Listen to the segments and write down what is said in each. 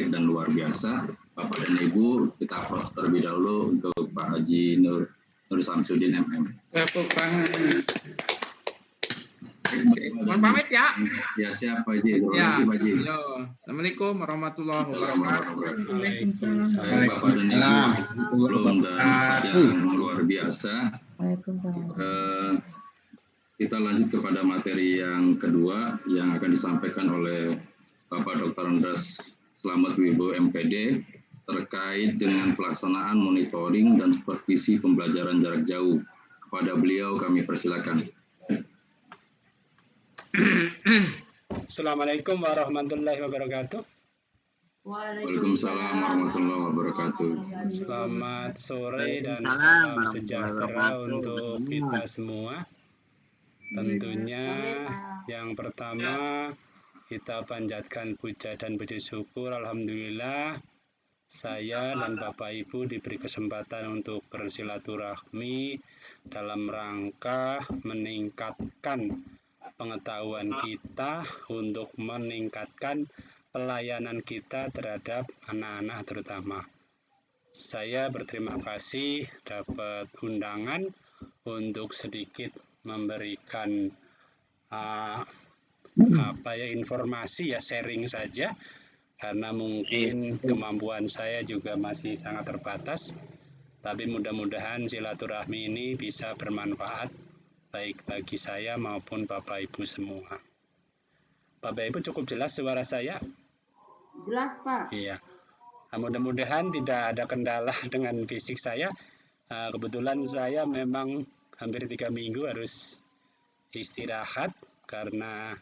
dan luar biasa. Bapak dan Ibu, kita proses terlebih dahulu untuk Pak Haji Nur Samsudin MM. Tepuk tangan. Mohon pamit ya. Ya siap Pak Haji. Terima kasih Pak Haji. Yo. Assalamualaikum warahmatullahi wabarakatuh. Baik Bapak dan Ibu, belum dan yang luar biasa. Kita lanjut kepada materi yang kedua yang akan disampaikan oleh Bapak Dr. Andras Slamet Wibowo MPD terkait dengan pelaksanaan monitoring dan supervisi pembelajaran jarak jauh. Kepada beliau kami persilakan. Assalamualaikum warahmatullahi wabarakatuh. Waalaikumsalam warahmatullahi wabarakatuh. Selamat sore dan salam sejahtera untuk kita semua. Tentunya yang pertama kita panjatkan puja dan puji syukur, alhamdulillah saya dan Bapak Ibu diberi kesempatan untuk bersilaturahmi dalam rangka meningkatkan pengetahuan kita untuk meningkatkan pelayanan kita terhadap anak-anak terutama. Saya berterima kasih dapat undangan untuk sedikit memberikan informasi ya, sharing saja, karena mungkin kemampuan saya juga masih sangat terbatas, tapi mudah-mudahan silaturahmi ini bisa bermanfaat baik bagi saya maupun Bapak Ibu semua. Bapak Ibu cukup jelas suara saya? Jelas Pak. Iya. Nah, mudah-mudahan tidak ada kendala dengan fisik saya. Kebetulan saya memang hampir 3 minggu harus istirahat karena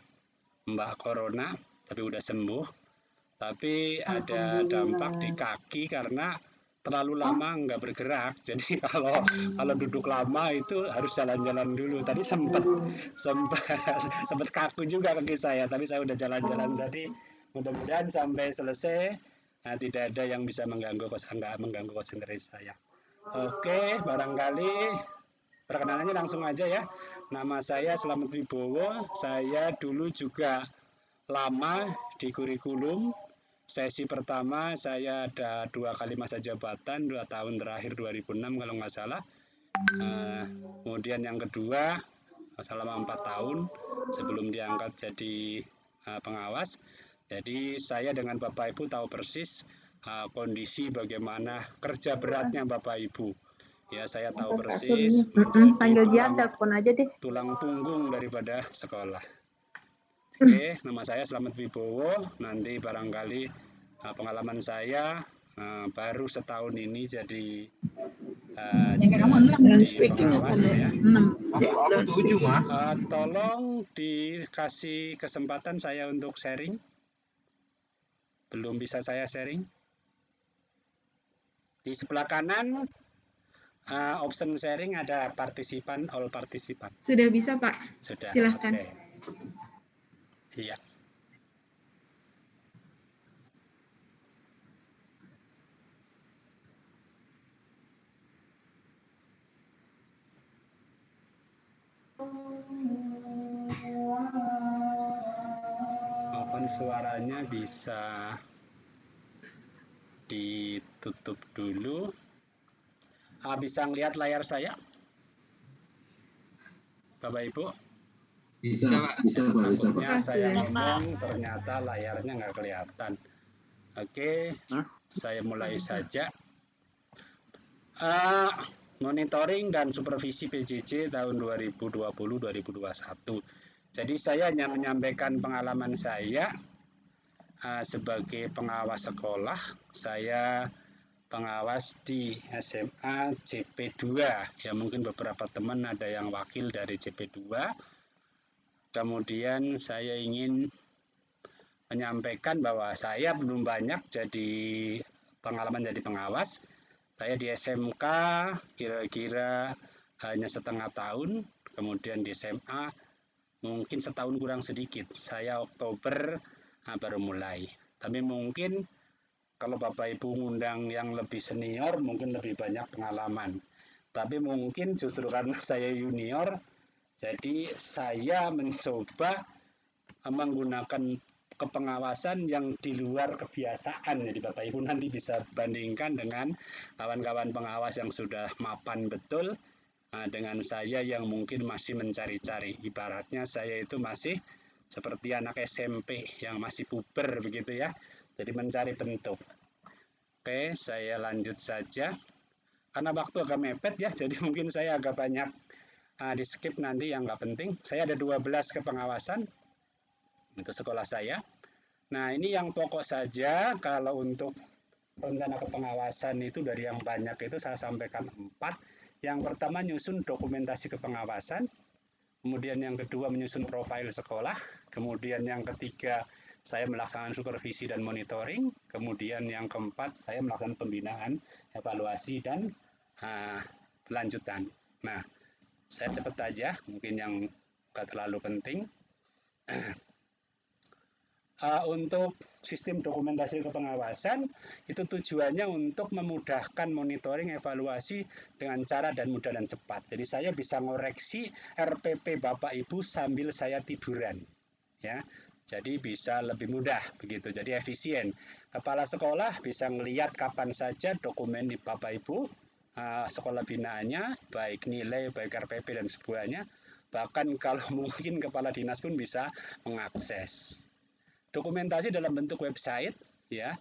Mbak Corona, tapi udah sembuh. Tapi ada dampak di kaki karena terlalu lama nggak bergerak. Jadi kalau duduk lama itu harus jalan-jalan dulu. Tadi sempat kaku juga kaki saya, tapi saya udah jalan-jalan tadi. Mudah-mudahan sampai selesai tidak ada yang bisa mengganggu konsentrasi saya. Oke, barangkali perkenalannya langsung aja ya. Nama saya Slamet Wibowo. Saya dulu juga lama di kurikulum. Sesi pertama saya ada 2 kali masa jabatan, 2 tahun terakhir 2006 kalau nggak salah. Kemudian yang kedua selama 4 tahun sebelum diangkat jadi pengawas. Jadi saya dengan Bapak Ibu tahu persis kondisi bagaimana kerja beratnya Bapak Ibu. Ya, saya tahu persis panggil dia telepon aja deh. Tulang punggung daripada sekolah. Oke, nama saya Slamet Wibowo. Nanti barangkali pengalaman saya baru setahun ini jadi pengawas ya. Tolong dikasih kesempatan saya untuk sharing. Belum bisa saya sharing. Di sebelah kanan option sharing ada partisipan, all partisipan. Sudah bisa Pak. Sudah. Silahkan. Okay. Iya. Open suaranya bisa ditutup dulu. Bisa ngelihat layar saya? Bapak Ibu? Bisa Pak. Saya ngomong ternyata layarnya nggak kelihatan. Oke, saya mulai saja. Monitoring dan supervisi PJJ tahun 2020-2021. Jadi saya hanya menyampaikan pengalaman saya sebagai pengawas sekolah. Saya pengawas di SMA CP2. Ya mungkin beberapa teman ada yang wakil dari CP2. Kemudian saya ingin menyampaikan bahwa saya belum banyak jadi pengalaman jadi pengawas. Saya di SMK kira-kira hanya setengah tahun, kemudian di SMA mungkin setahun kurang sedikit. Saya Oktober baru mulai. Tapi mungkin kalau Bapak Ibu ngundang yang lebih senior mungkin lebih banyak pengalaman. Tapi mungkin justru karena saya junior, jadi saya mencoba menggunakan kepengawasan yang di luar kebiasaan. Jadi Bapak Ibu nanti bisa bandingkan dengan kawan-kawan pengawas yang sudah mapan betul dengan saya yang mungkin masih mencari-cari. Ibaratnya saya itu masih seperti anak SMP yang masih puber begitu ya. Jadi mencari bentuk. Oke, saya lanjut saja. Karena waktu agak mepet ya, jadi mungkin saya agak banyak di skip nanti yang nggak penting. Saya ada 12 kepengawasan untuk sekolah saya. Nah, ini yang pokok saja. Kalau untuk rencana kepengawasan itu dari yang banyak itu saya sampaikan 4. Yang pertama nyusun dokumentasi kepengawasan. Kemudian yang kedua menyusun profil sekolah. Kemudian yang ketiga saya melaksanakan supervisi dan monitoring. Kemudian yang keempat saya melakukan pembinaan, evaluasi dan lanjutan. Nah, saya cepat aja, mungkin yang nggak terlalu penting. Untuk sistem dokumentasi kepengawasan itu tujuannya untuk memudahkan monitoring evaluasi dengan cara dan mudah dan cepat. Jadi saya bisa ngoreksi RPP Bapak Ibu sambil saya tiduran, ya. Jadi bisa lebih mudah begitu. Jadi efisien. Kepala sekolah bisa melihat kapan saja dokumen di Bapak Ibu sekolah binaannya, baik nilai, baik RPP dan semuanya. Bahkan kalau mungkin kepala dinas pun bisa mengakses. Dokumentasi dalam bentuk website, ya.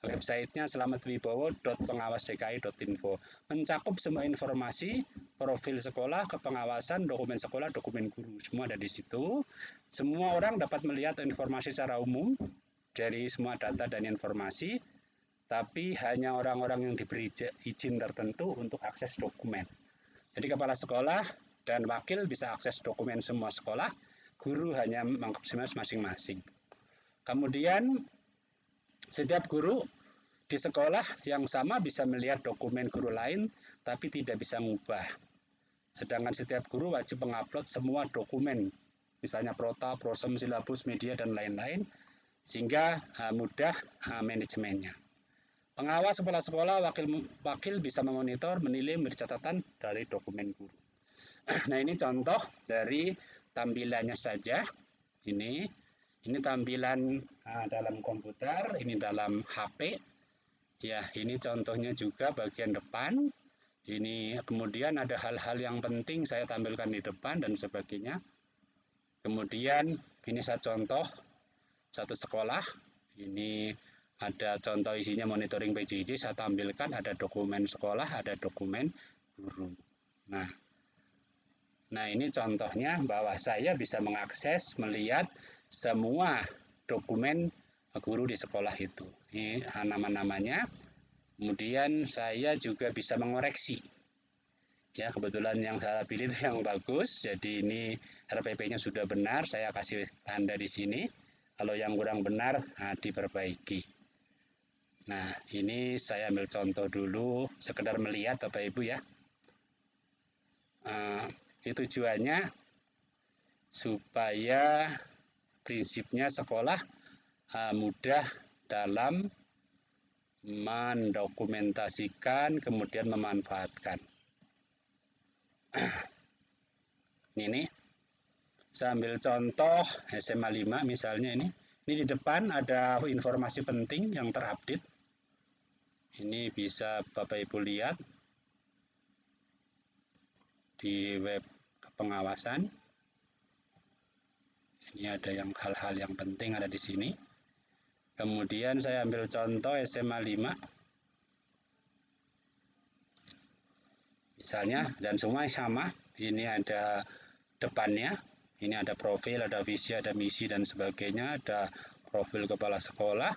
Websitenya slametwibowo.pengawasdki.info. Mencakup semua informasi, profil sekolah, kepengawasan, dokumen sekolah, dokumen guru. Semua ada di situ. Semua orang dapat melihat informasi secara umum dari semua data dan informasi, tapi hanya orang-orang yang diberi izin tertentu untuk akses dokumen. Jadi kepala sekolah dan wakil bisa akses dokumen semua sekolah, guru hanya mengakses masing-masing. Kemudian setiap guru di sekolah yang sama bisa melihat dokumen guru lain, tapi tidak bisa mengubah. Sedangkan setiap guru wajib mengupload semua dokumen, misalnya prota, prosem, silabus, media, dan lain-lain, sehingga mudah manajemennya. Pengawas kepala sekolah, wakil bisa memonitor, menilai, memberi catatan dari dokumen guru. Nah, ini contoh dari tampilannya saja. Ini tampilan dalam komputer, ini dalam HP. Ya, ini contohnya juga bagian depan. Ini kemudian ada hal-hal yang penting saya tampilkan di depan dan sebagainya. Kemudian ini saya contoh satu sekolah. Ini ada contoh isinya monitoring PJJ, saya tampilkan ada dokumen sekolah, ada dokumen guru. Nah, ini contohnya bahwa saya bisa mengakses, melihat semua dokumen guru di sekolah itu. Ini nama-namanya. Kemudian saya juga bisa mengoreksi. Ya, kebetulan yang saya pilih itu yang bagus. Jadi ini RPP-nya sudah benar, saya kasih tanda di sini. Kalau yang kurang benar, diperbaiki. Nah, ini saya ambil contoh dulu, sekedar melihat Bapak Ibu ya. Itu tujuannya supaya prinsipnya sekolah mudah dalam mendokumentasikan kemudian memanfaatkan. Ini saya ambil contoh SMA 5 misalnya ini di depan ada informasi penting yang terupdate. Ini bisa Bapak Ibu lihat di web pengawasan. Ini ada hal-hal yang penting ada di sini. Kemudian saya ambil contoh SMA 5. Misalnya, dan semua sama. Ini ada depannya. Ini ada profil, ada visi, ada misi dan sebagainya. Ada profil kepala sekolah.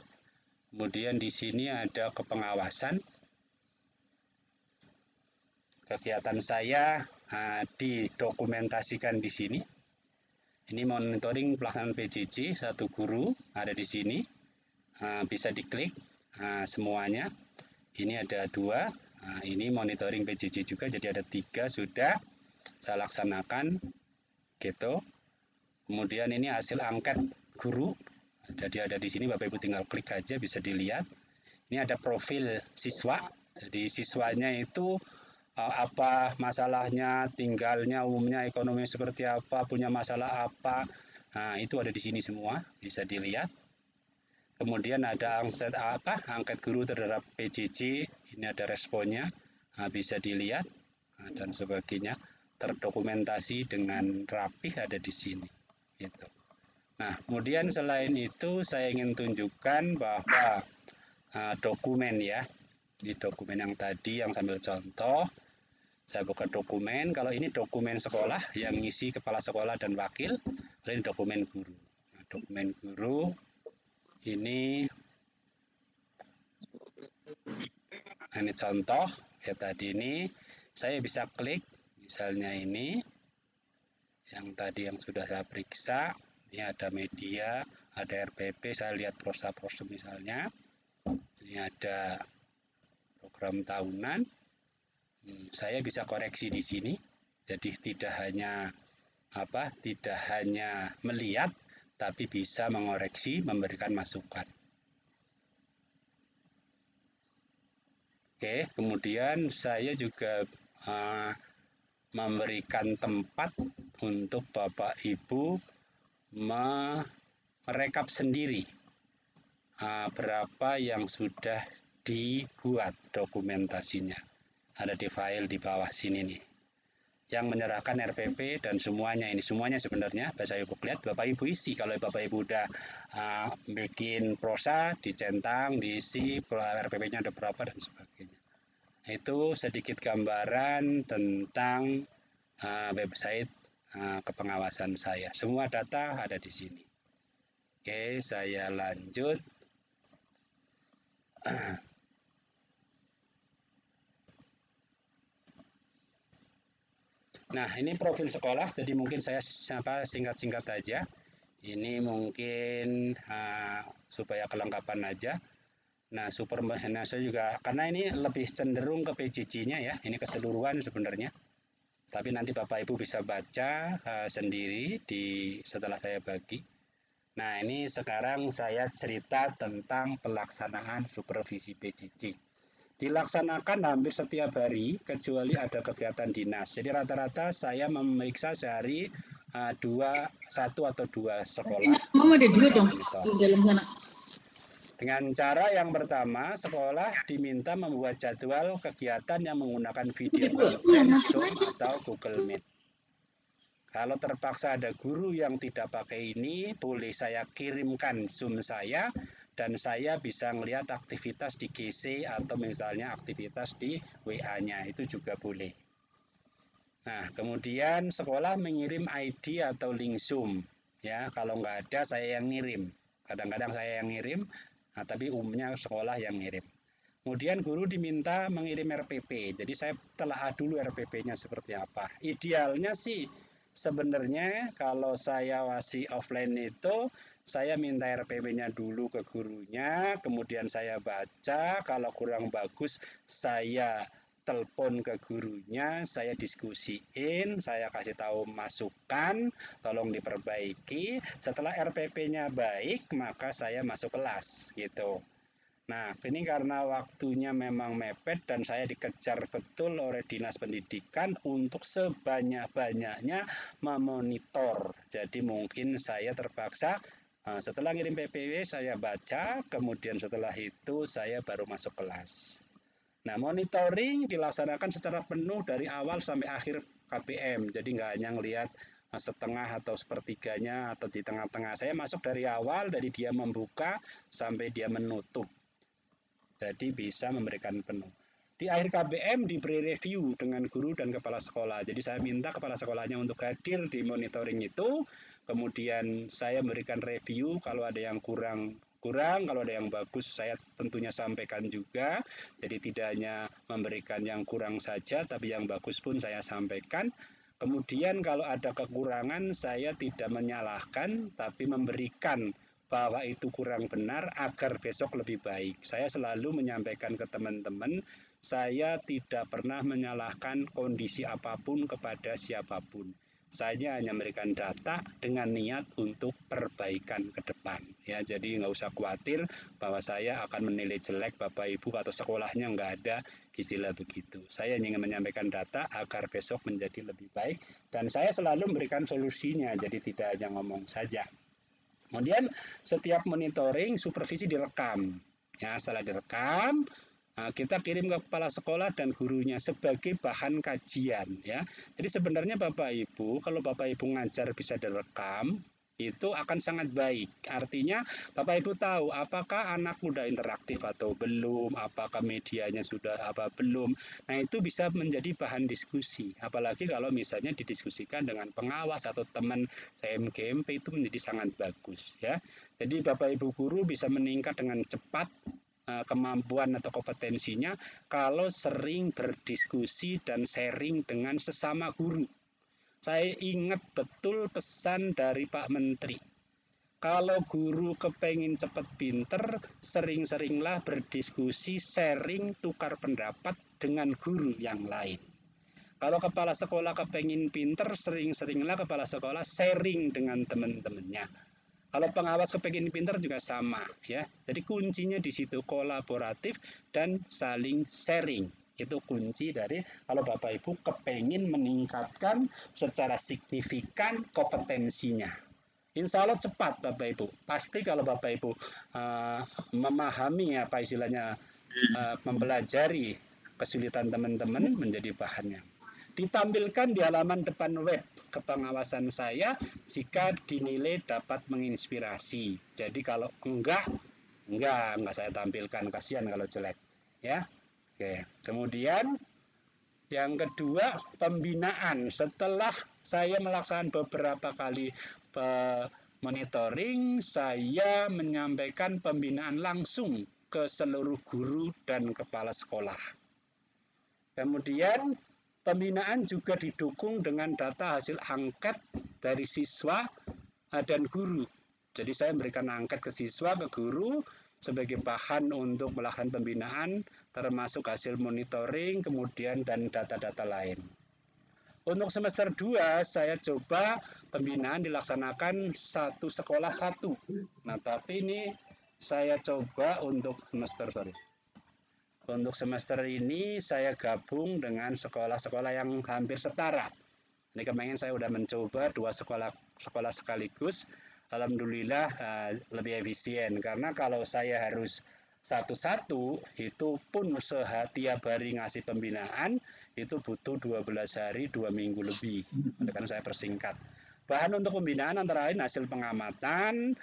Kemudian di sini ada kepengawasan. Kegiatan saya didokumentasikan di sini. Ini monitoring pelaksanaan PJJ, satu guru ada di sini. Bisa diklik semuanya. Ini ada 2. Ini monitoring PJJ juga, jadi ada 3 sudah saya laksanakan gitu. Kemudian ini hasil angket guru. Jadi ada di sini, Bapak Ibu tinggal klik aja bisa dilihat. Ini ada profil siswa. Jadi siswanya itu apa masalahnya, tinggalnya, umumnya, ekonomi seperti apa, punya masalah apa. Nah, itu ada di sini semua, bisa dilihat. Kemudian ada angket guru terhadap PJJ, ini ada responnya, bisa dilihat dan sebagainya, terdokumentasi dengan rapih ada di sini. Gitu. Nah, kemudian selain itu saya ingin tunjukkan bahwa dokumen ya, di dokumen yang tadi yang sambil contoh, saya buka dokumen. Kalau ini dokumen sekolah yang ngisi kepala sekolah dan wakil, ini dokumen guru. Nah, dokumen guru ini contoh ya tadi ini saya bisa klik misalnya ini yang tadi yang sudah saya periksa, ini ada media, ada RPP, saya lihat prosa-prosa misalnya, ini ada program tahunan, saya bisa koreksi di sini, jadi tidak hanya melihat, tapi bisa mengoreksi, memberikan masukan. Oke, kemudian saya juga memberikan tempat untuk Bapak Ibu merekap sendiri berapa yang sudah dibuat dokumentasinya. Ada di file di bawah sini nih. Yang menyerahkan RPP dan semuanya ini, semuanya sebenarnya Bapak Ibu lihat, Bapak Ibu isi. Kalau Bapak Ibu udah bikin prosa, dicentang, diisi, RPP-nya ada berapa dan sebagainya. Itu sedikit gambaran tentang website kepengawasan saya. Semua data ada di sini. Oke, saya lanjut. Nah, ini profil sekolah, jadi mungkin saya singkat-singkat aja. Ini mungkin supaya kelengkapan aja. Nah, saya juga, karena ini lebih cenderung ke PJJ-nya ya, ini keseluruhan sebenarnya. Tapi nanti Bapak Ibu bisa baca sendiri setelah saya bagi. Nah, ini sekarang saya cerita tentang pelaksanaan supervisi PJJ. Dilaksanakan hampir setiap hari, kecuali ada kegiatan dinas. Jadi rata-rata saya memeriksa sehari 1 atau 2 sekolah. Mama ada 2 dong di dalam sana. Dengan cara yang pertama, sekolah diminta membuat jadwal kegiatan yang menggunakan video conference, Zoom atau Google Meet. Kalau terpaksa ada guru yang tidak pakai ini, boleh saya kirimkan Zoom saya, dan saya bisa melihat aktivitas di GC atau misalnya aktivitas di WA-nya, itu juga boleh. Nah, kemudian sekolah mengirim ID atau link Zoom. Ya, kalau nggak ada, saya yang ngirim. Kadang-kadang saya yang ngirim, nah, tapi umumnya sekolah yang ngirim. Kemudian guru diminta mengirim RPP. Jadi saya telah dulu RPP-nya seperti apa. Idealnya sih sebenarnya kalau saya masih offline itu, saya minta RPP-nya dulu ke gurunya, kemudian saya baca, kalau kurang bagus saya telepon ke gurunya, saya diskusiin, saya kasih tahu masukan, tolong diperbaiki. Setelah RPP-nya baik, maka saya masuk kelas gitu. Nah, ini karena waktunya memang mepet dan saya dikejar betul oleh Dinas Pendidikan untuk sebanyak-banyaknya memonitor. Jadi mungkin saya terpaksa setelah ngirim PPW saya baca, kemudian setelah itu saya baru masuk kelas. Nah, monitoring dilaksanakan secara penuh dari awal sampai akhir KPM. Jadi nggak hanya ngelihat setengah atau sepertiganya atau di tengah-tengah. Saya masuk dari awal, dari dia membuka sampai dia menutup. Jadi bisa memberikan penuh. Di akhir KPM diberi review dengan guru dan kepala sekolah. Jadi saya minta kepala sekolahnya untuk hadir di monitoring itu. Kemudian saya memberikan review kalau ada yang kurang, kalau ada yang bagus saya tentunya sampaikan juga. Jadi tidak hanya memberikan yang kurang saja, tapi yang bagus pun saya sampaikan. Kemudian kalau ada kekurangan saya tidak menyalahkan, tapi memberikan bahwa itu kurang benar agar besok lebih baik. Saya selalu menyampaikan ke teman-teman, saya tidak pernah menyalahkan kondisi apapun kepada siapapun. Saya hanya memberikan data dengan niat untuk perbaikan ke depan. Ya, jadi nggak usah khawatir bahwa saya akan menilai jelek Bapak Ibu atau sekolahnya, nggak ada istilah begitu. Saya ingin menyampaikan data agar besok menjadi lebih baik dan saya selalu memberikan solusinya, jadi tidak hanya ngomong saja. Kemudian setiap monitoring supervisi direkam. Ya, setelah direkam, kita kirim ke kepala sekolah dan gurunya sebagai bahan kajian ya. Jadi sebenarnya Bapak Ibu, kalau Bapak Ibu ngajar bisa direkam, itu akan sangat baik. Artinya Bapak Ibu tahu apakah anak udah interaktif atau belum, apakah medianya sudah apa belum. Nah, itu bisa menjadi bahan diskusi. Apalagi kalau misalnya didiskusikan dengan pengawas atau teman CMGMP, itu menjadi sangat bagus ya. Jadi Bapak Ibu guru bisa meningkat dengan cepat kemampuan atau kompetensinya kalau sering berdiskusi dan sharing dengan sesama guru. Saya ingat betul pesan dari Pak Menteri. Kalau guru kepengin cepat pinter, sering-seringlah berdiskusi, sharing, tukar pendapat dengan guru yang lain. Kalau kepala sekolah kepengin pinter, sering-seringlah kepala sekolah sharing dengan teman-temannya. Kalau pengawas kepengin pinter juga sama ya. Jadi kuncinya di situ kolaboratif dan saling sharing. Itu kunci dari kalau Bapak Ibu kepengin meningkatkan secara signifikan kompetensinya. Insya Allah cepat Bapak Ibu. Pasti kalau Bapak Ibu memahami apa istilahnya mempelajari kesulitan teman-teman menjadi bahannya. Ditampilkan di halaman depan web kepengawasan saya jika dinilai dapat menginspirasi. Jadi kalau enggak saya tampilkan, kasihan kalau jelek ya. Oke, kemudian yang kedua pembinaan. Setelah saya melaksanakan beberapa kali monitoring, saya menyampaikan pembinaan langsung ke seluruh guru dan kepala sekolah. Kemudian pembinaan juga didukung dengan data hasil angket dari siswa dan guru. Jadi saya memberikan angket ke siswa, ke guru, sebagai bahan untuk melakukan pembinaan, termasuk hasil monitoring, kemudian dan data-data lain. Untuk semester 2, saya coba pembinaan dilaksanakan satu sekolah satu. Nah, tapi ini saya coba untuk semester ini saya gabung dengan sekolah-sekolah yang hampir setara. Ini kemarin saya sudah mencoba 2 sekolah sekaligus. Alhamdulillah lebih efisien, karena kalau saya harus satu-satu itu pun tiap hari ngasih pembinaan itu butuh 12 hari 2 minggu lebih. Karena saya persingkat. Bahan untuk pembinaan antara lain hasil pengamatan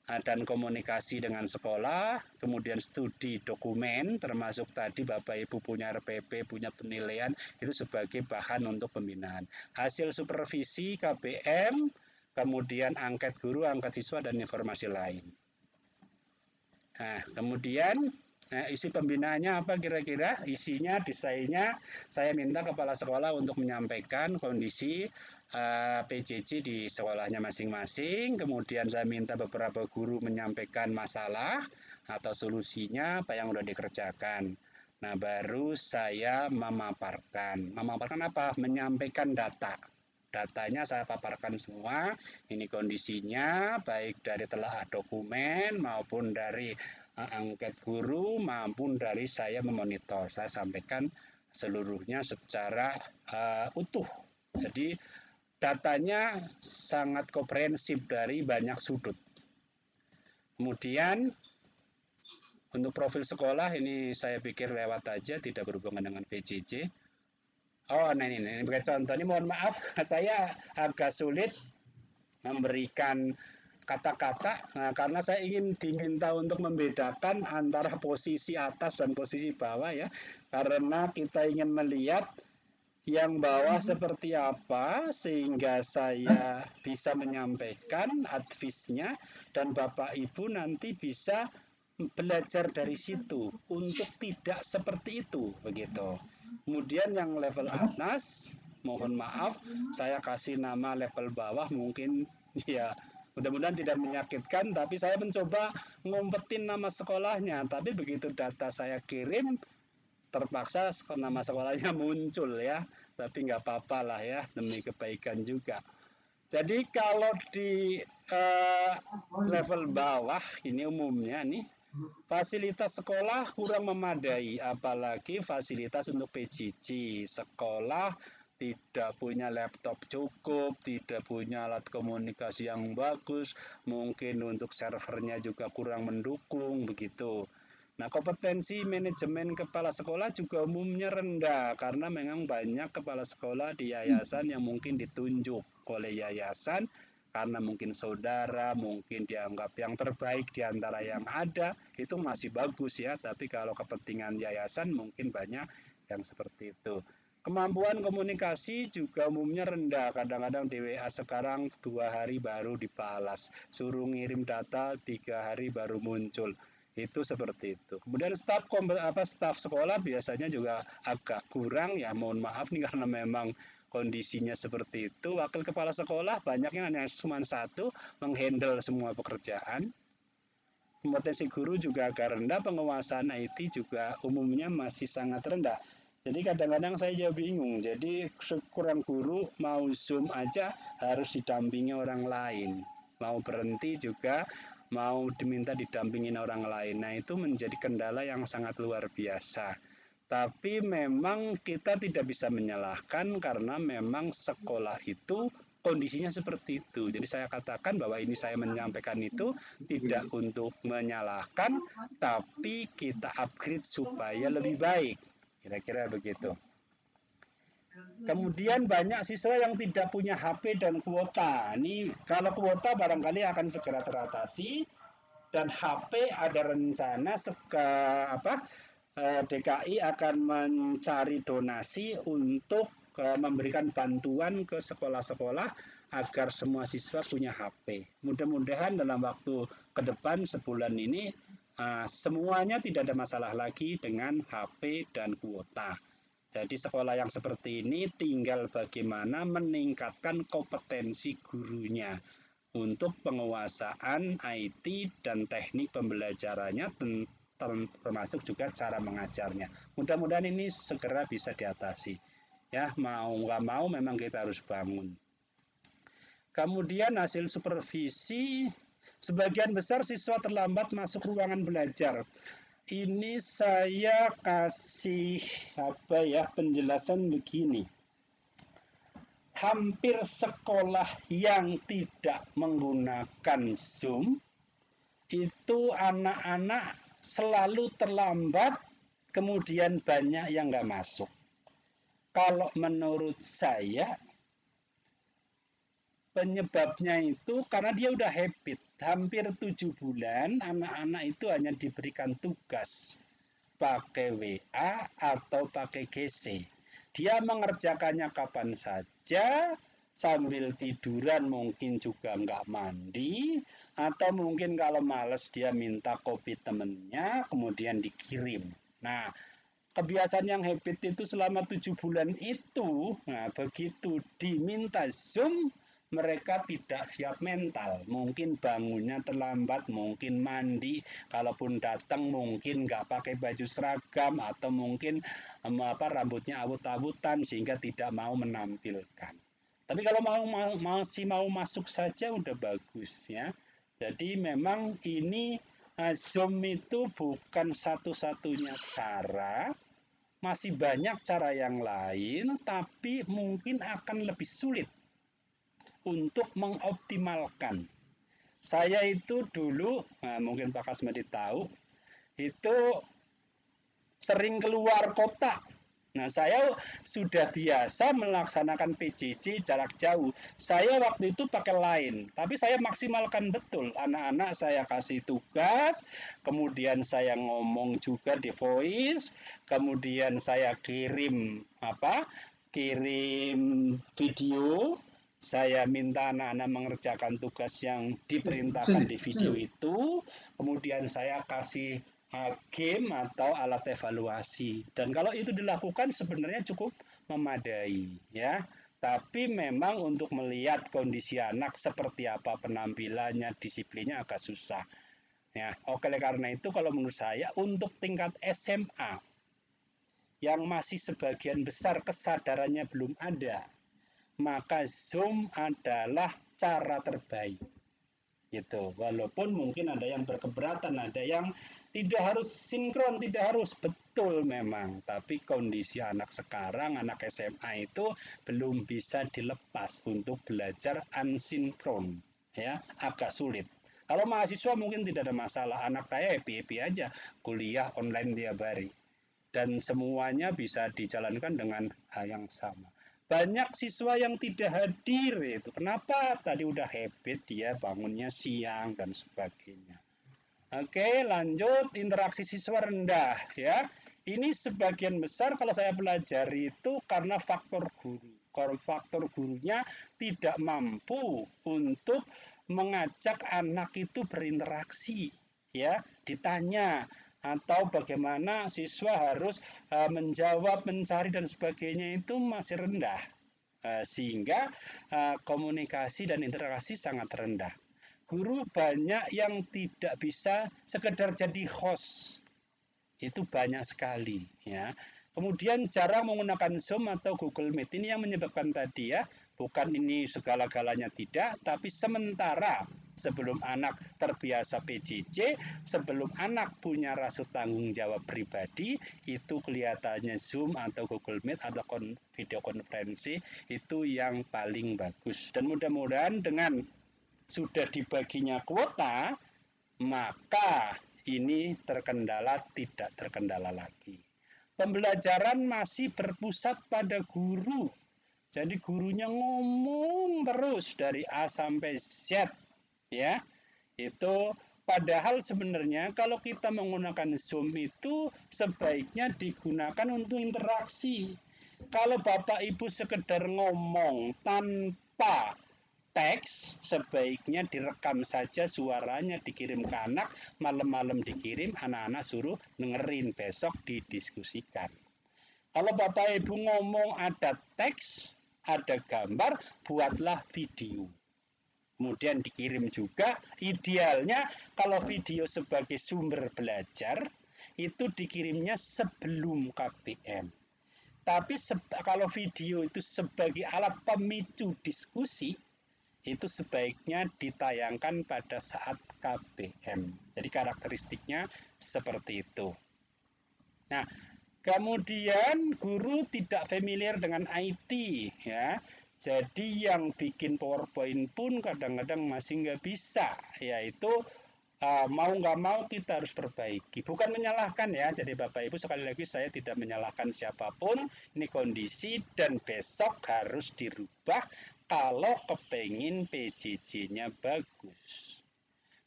dan komunikasi dengan sekolah, kemudian studi dokumen, termasuk tadi Bapak Ibu punya RPP, punya penilaian, itu sebagai bahan untuk pembinaan. Hasil supervisi KBM, kemudian angket guru, angket siswa, dan informasi lain. Nah, kemudian isi pembinaannya apa kira-kira? Isinya, desainnya, saya minta kepala sekolah untuk menyampaikan kondisi PJJ di sekolahnya masing-masing. Kemudian saya minta beberapa guru menyampaikan masalah atau solusinya, apa yang sudah dikerjakan. Nah, baru saya memaparkan. Memaparkan apa? Menyampaikan data. Datanya saya paparkan semua, ini kondisinya baik dari telah dokumen maupun dari angket guru maupun dari saya memonitor. Saya sampaikan seluruhnya secara utuh. Jadi datanya sangat komprehensif dari banyak sudut. Kemudian untuk profil sekolah ini saya pikir lewat aja, tidak berhubungan dengan PJJ. Oh, nah ini sebagai contoh, ini mohon maaf, saya agak sulit memberikan kata-kata karena saya ingin diminta untuk membedakan antara posisi atas dan posisi bawah ya, karena kita ingin melihat yang bawah seperti apa sehingga saya bisa menyampaikan advice-nya dan Bapak Ibu nanti bisa belajar dari situ untuk tidak seperti itu begitu. Kemudian yang level atas, mohon maaf, saya kasih nama level bawah mungkin ya mudah-mudahan tidak menyakitkan, tapi saya mencoba ngumpetin nama sekolahnya, tapi begitu data saya kirim, terpaksa nama sekolahnya muncul ya, tapi nggak apa-apa lah ya, demi kebaikan juga. Jadi kalau di level bawah, ini umumnya nih, fasilitas sekolah kurang memadai, apalagi fasilitas untuk PJJ. Sekolah tidak punya laptop cukup, tidak punya alat komunikasi yang bagus, mungkin untuk servernya juga kurang mendukung begitu. Nah, kompetensi manajemen kepala sekolah juga umumnya rendah karena memang banyak kepala sekolah di yayasan yang mungkin ditunjuk oleh yayasan karena mungkin saudara, mungkin dianggap yang terbaik di antara yang ada, itu masih bagus ya, tapi kalau kepentingan yayasan mungkin banyak yang seperti itu. Kemampuan komunikasi juga umumnya rendah, kadang-kadang di WA sekarang 2 hari baru dibalas, suruh ngirim data 3 hari baru muncul. Itu seperti itu. Kemudian staf sekolah biasanya juga agak kurang ya, mohon maaf nih karena memang kondisinya seperti itu. Wakil kepala sekolah banyaknya hanya cuma satu, menghandle semua pekerjaan. Kompetensi guru juga agak rendah, penguasaan IT juga umumnya masih sangat rendah. Jadi kadang-kadang saya bingung, jadi kurang guru mau Zoom aja harus didampingi orang lain. Mau berhenti juga mau diminta didampingin orang lain. Nah itu menjadi kendala yang sangat luar biasa. Tapi memang kita tidak bisa menyalahkan karena memang sekolah itu kondisinya seperti itu. Jadi saya katakan bahwa ini saya menyampaikan itu tidak untuk menyalahkan, tapi kita upgrade supaya lebih baik. Kira-kira begitu. Kemudian banyak siswa yang tidak punya HP dan kuota. Ini kalau kuota barangkali akan segera teratasi, dan HP ada rencana DKI akan mencari donasi untuk memberikan bantuan ke sekolah-sekolah agar semua siswa punya HP. Mudah-mudahan dalam waktu ke depan sebulan ini semuanya tidak ada masalah lagi dengan HP dan kuota. Jadi sekolah yang seperti ini tinggal bagaimana meningkatkan kompetensi gurunya untuk penguasaan IT dan teknik pembelajarannya, termasuk juga cara mengajarnya. Mudah-mudahan ini segera bisa diatasi. Ya, mau nggak mau memang kita harus bangun. Kemudian hasil supervisi, sebagian besar siswa terlambat masuk ruangan belajar. Ini saya kasih penjelasan begini. Hampir sekolah yang tidak menggunakan Zoom itu anak-anak selalu terlambat, kemudian banyak yang nggak masuk. Kalau menurut saya penyebabnya itu karena dia udah habit. Hampir 7 bulan anak-anak itu hanya diberikan tugas pakai WA atau pakai GC. Dia mengerjakannya kapan saja, sambil tiduran mungkin juga nggak mandi, atau mungkin kalau males dia minta kopi temennya, kemudian dikirim. Nah, kebiasaan yang habit itu selama 7 bulan itu, nah begitu diminta Zoom, mereka tidak siap mental, mungkin bangunnya terlambat, mungkin mandi, kalaupun datang mungkin nggak pakai baju seragam, atau mungkin rambutnya awut-awutan sehingga tidak mau menampilkan. Tapi kalau masih mau masuk saja udah bagus ya. Jadi memang ini Zoom itu bukan satu-satunya cara, masih banyak cara yang lain, tapi mungkin akan lebih sulit untuk mengoptimalkan. Saya itu dulu, mungkin Pak Kasmedi tahu, itu sering keluar kota. Nah, saya sudah biasa melaksanakan PJJ jarak jauh. Saya waktu itu pakai Line, tapi saya maksimalkan betul. Anak-anak saya kasih tugas, kemudian saya ngomong juga di voice, kemudian saya kirim video. Saya minta anak-anak mengerjakan tugas yang diperintahkan di video itu, kemudian saya kasih game atau alat evaluasi. Dan kalau itu dilakukan sebenarnya cukup memadai ya. Tapi memang untuk melihat kondisi anak seperti apa penampilannya, disiplinnya agak susah. Ya, oleh karena itu kalau menurut saya untuk tingkat SMA yang masih sebagian besar kesadarannya belum ada, maka Zoom adalah cara terbaik. gitu. Walaupun mungkin ada yang berkeberatan, ada yang tidak harus sinkron, tidak harus betul memang. Tapi kondisi anak sekarang, anak SMA itu belum bisa dilepas untuk belajar unsinkron, ya, agak sulit. Kalau mahasiswa mungkin tidak ada masalah, anak saya happy-happy aja, kuliah online tiap hari. Dan semuanya bisa dijalankan dengan hal yang sama. Banyak siswa yang tidak hadir itu. Kenapa? Tadi udah habit dia bangunnya siang dan sebagainya. Oke, lanjut, interaksi siswa rendah ya. Ini sebagian besar kalau saya pelajari itu karena faktor guru. Kalau faktor gurunya tidak mampu untuk mengajak anak itu berinteraksi ya, ditanya atau bagaimana siswa harus menjawab, mencari dan sebagainya itu masih rendah, sehingga komunikasi dan interaksi sangat rendah. Guru banyak yang tidak bisa sekedar jadi host, itu banyak sekali ya. Kemudian jarang menggunakan Zoom atau Google Meet, ini yang menyebabkan tadi ya, bukan ini segala-galanya tidak, tapi sementara sebelum anak terbiasa PJJ, sebelum anak punya rasa tanggung jawab pribadi, itu kelihatannya Zoom atau Google Meet atau video konferensi itu yang paling bagus. Dan mudah-mudahan dengan sudah dibaginya kuota, maka ini terkendala, tidak terkendala lagi. Pembelajaran masih berpusat pada guru. Jadi gurunya ngomong terus dari A sampai Z ya. Itu padahal sebenarnya kalau kita menggunakan Zoom itu sebaiknya digunakan untuk interaksi. Kalau Bapak Ibu sekedar ngomong tanpa teks, sebaiknya direkam saja suaranya, dikirim ke anak, malam-malam dikirim, anak-anak suruh dengerin, besok didiskusikan. Kalau Bapak Ibu ngomong ada teks, ada gambar, buatlah video. Kemudian dikirim juga, idealnya kalau video sebagai sumber belajar, itu dikirimnya sebelum KBM. Tapi kalau video itu sebagai alat pemicu diskusi, itu sebaiknya ditayangkan pada saat KBM. Jadi karakteristiknya seperti itu. Nah, kemudian guru tidak familiar dengan IT ya. Jadi yang bikin PowerPoint pun kadang-kadang masih nggak bisa, yaitu mau nggak mau kita harus perbaiki. Bukan menyalahkan ya, jadi Bapak Ibu sekali lagi saya tidak menyalahkan siapapun, ini kondisi dan besok harus dirubah kalau kepengin PJJ-nya bagus.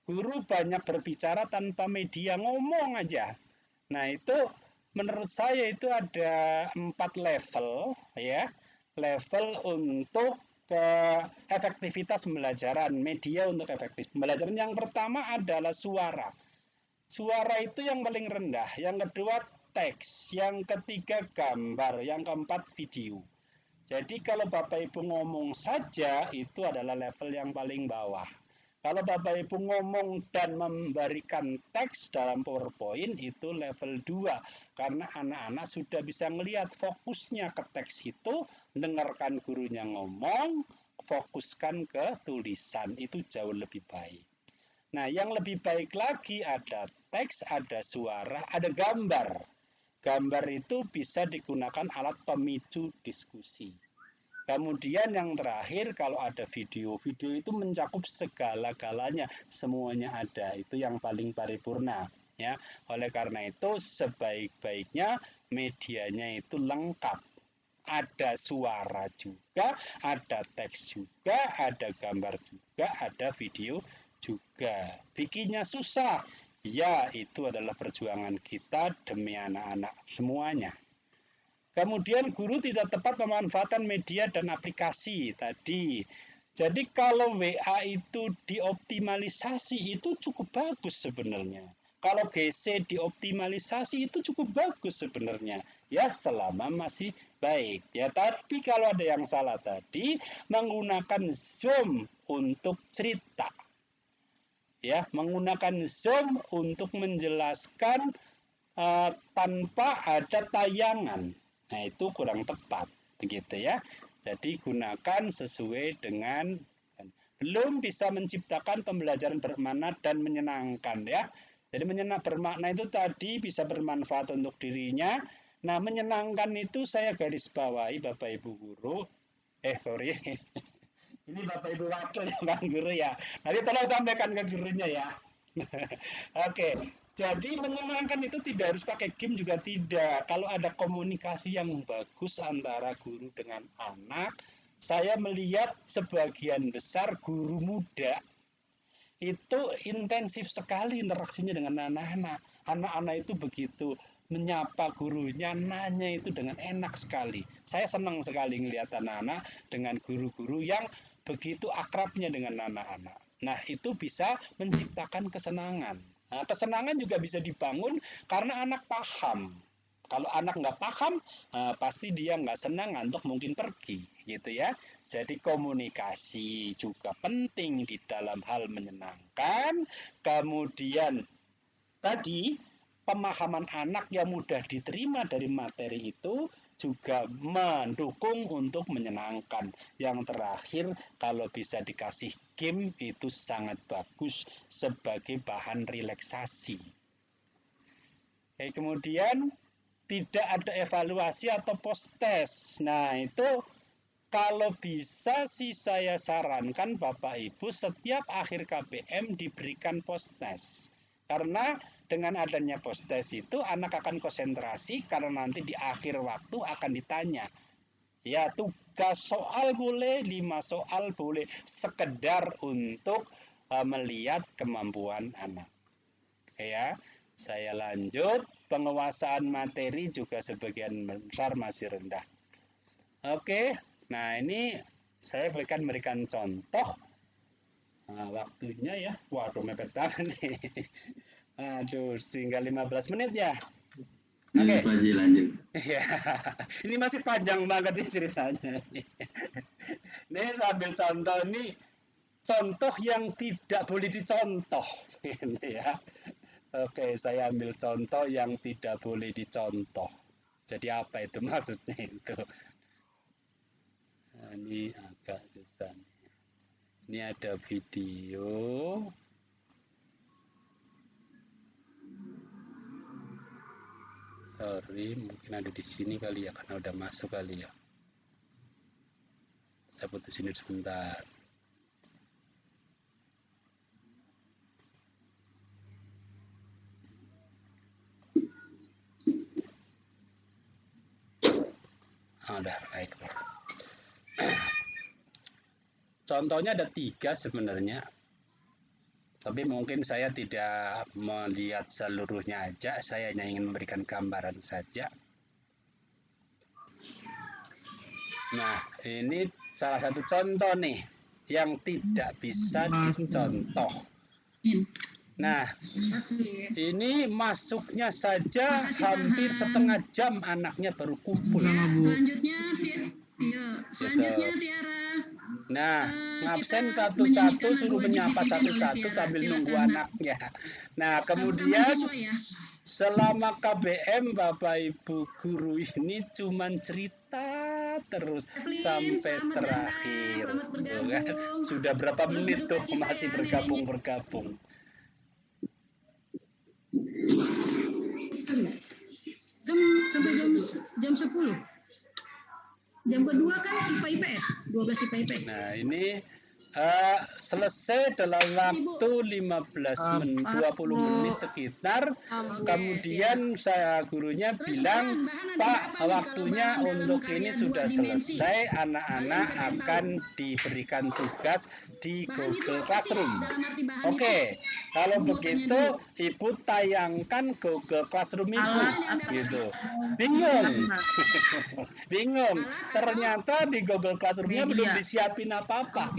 Guru banyak berbicara tanpa media, ngomong aja. Nah itu menurut saya itu ada 4 level ya, level untuk efektivitas pembelajaran, media untuk efektif pembelajaran. Yang pertama adalah suara. Suara itu yang paling rendah, yang kedua teks, yang ketiga gambar, yang keempat video. Jadi kalau Bapak Ibu ngomong saja itu adalah level yang paling bawah. Kalau Bapak Ibu ngomong dan memberikan teks dalam PowerPoint itu level 2. Karena anak-anak sudah bisa melihat fokusnya ke teks itu, dengarkan gurunya ngomong, fokuskan ke tulisan, itu jauh lebih baik. Nah, yang lebih baik lagi ada teks, ada suara, ada gambar. Gambar itu bisa digunakan alat pemicu diskusi. Kemudian yang terakhir kalau ada video, video itu mencakup segala-galanya, semuanya ada, itu yang paling paripurna. Ya, oleh karena itu sebaik-baiknya medianya itu lengkap. Ada suara juga, ada teks juga, ada gambar juga, ada video juga. Bikinnya susah. Ya, itu adalah perjuangan kita demi anak-anak semuanya. Kemudian guru tidak tepat memanfaatkan media dan aplikasi tadi. Jadi kalau WA itu dioptimalisasi itu cukup bagus sebenarnya. Kalau GC dioptimalisasi itu cukup bagus sebenarnya. Ya selama masih baik. Ya tapi kalau ada yang salah tadi menggunakan Zoom untuk cerita. Ya, menggunakan Zoom untuk menjelaskan tanpa ada tayangan. Nah, itu kurang tepat, begitu ya. Jadi gunakan sesuai dengan belum bisa menciptakan pembelajaran bermakna dan menyenangkan ya. Jadi bermakna itu tadi bisa bermanfaat untuk dirinya. Nah, menyenangkan itu saya garis bawahi Bapak Ibu guru. Sorry. Ini Bapak Ibu wakil yang kan guru ya. Nanti tolong sampaikan ke gurunya ya. Oke. Jadi menyenangkan itu tidak harus pakai game juga tidak. Kalau ada komunikasi yang bagus antara guru dengan anak, saya melihat sebagian besar guru muda itu intensif sekali interaksinya dengan anak-anak. Anak-anak itu begitu menyapa gurunya, nanya itu dengan enak sekali. Saya senang sekali melihat anak-anak dengan guru-guru yang begitu akrabnya dengan anak-anak. Nah, itu bisa menciptakan kesenangan. Nah, kesenangan juga bisa dibangun karena anak paham. Kalau anak nggak paham, pasti dia nggak senang, ngantuk, mungkin pergi, gitu ya. Jadi komunikasi juga penting di dalam hal menyenangkan. Kemudian tadi pemahaman anak yang mudah diterima dari materi itu juga mendukung untuk menyenangkan. Yang terakhir, kalau bisa dikasih game itu sangat bagus sebagai bahan relaksasi. Kemudian tidak ada evaluasi atau post test. Nah, itu kalau bisa sih saya sarankan Bapak Ibu setiap akhir KBM diberikan post test. Karena dengan adanya post test itu anak akan konsentrasi karena nanti di akhir waktu akan ditanya. Ya, tugas soal boleh, 5 soal boleh, sekedar untuk melihat kemampuan anak. Ya. Saya lanjut, penguasaan materi juga sebagian besar masih rendah. Oke, nah ini saya berikan contoh. Nah, waktunya ya, waduh mepet banget nih. Aduh, tinggal 15 menit ya. Oke. Lanjut. Ya, ini masih panjang banget nih ceritanya. Ini sambil contoh, ini contoh yang tidak boleh dicontoh. Ya. Oke, saya ambil contoh yang tidak boleh dicontoh. Jadi apa itu maksudnya itu? Nah, ini agak susah. Ini ada video. Sorry, mungkin ada di sini kali ya, karena udah masuk kali ya. Saya putusin sebentar. Udah baik. Contohnya ada 3 sebenarnya, tapi mungkin saya tidak melihat seluruhnya aja, saya hanya ingin memberikan gambaran saja. Nah, ini salah satu contoh nih yang tidak bisa dicontoh. Nah, ini masuknya saja hampir setengah jam anaknya baru kumpul. Selanjutnya, Tiara. Nah, ngabsen satu-satu, suruh menyapa satu-satu sambil nunggu anaknya. Nah, kemudian selama KBM Bapak Ibu guru ini cuman cerita terus sampai terakhir. Sudah berapa menit tuh masih bergabung. Sampai jam 10. Jam kedua kan IPA IPS, 12 IPA IPS. Nah, ini selesai dalam waktu 20 menit sekitar. Kemudian saya gurunya bilang, Pak, waktunya untuk ini sudah selesai, anak-anak akan diberikan tugas di Google Classroom. Oke, kalau begitu Ibu tayangkan Google Classroom itu, gitu. Bingung. Ternyata di Google Classroom-nya belum disiapin apa-apa.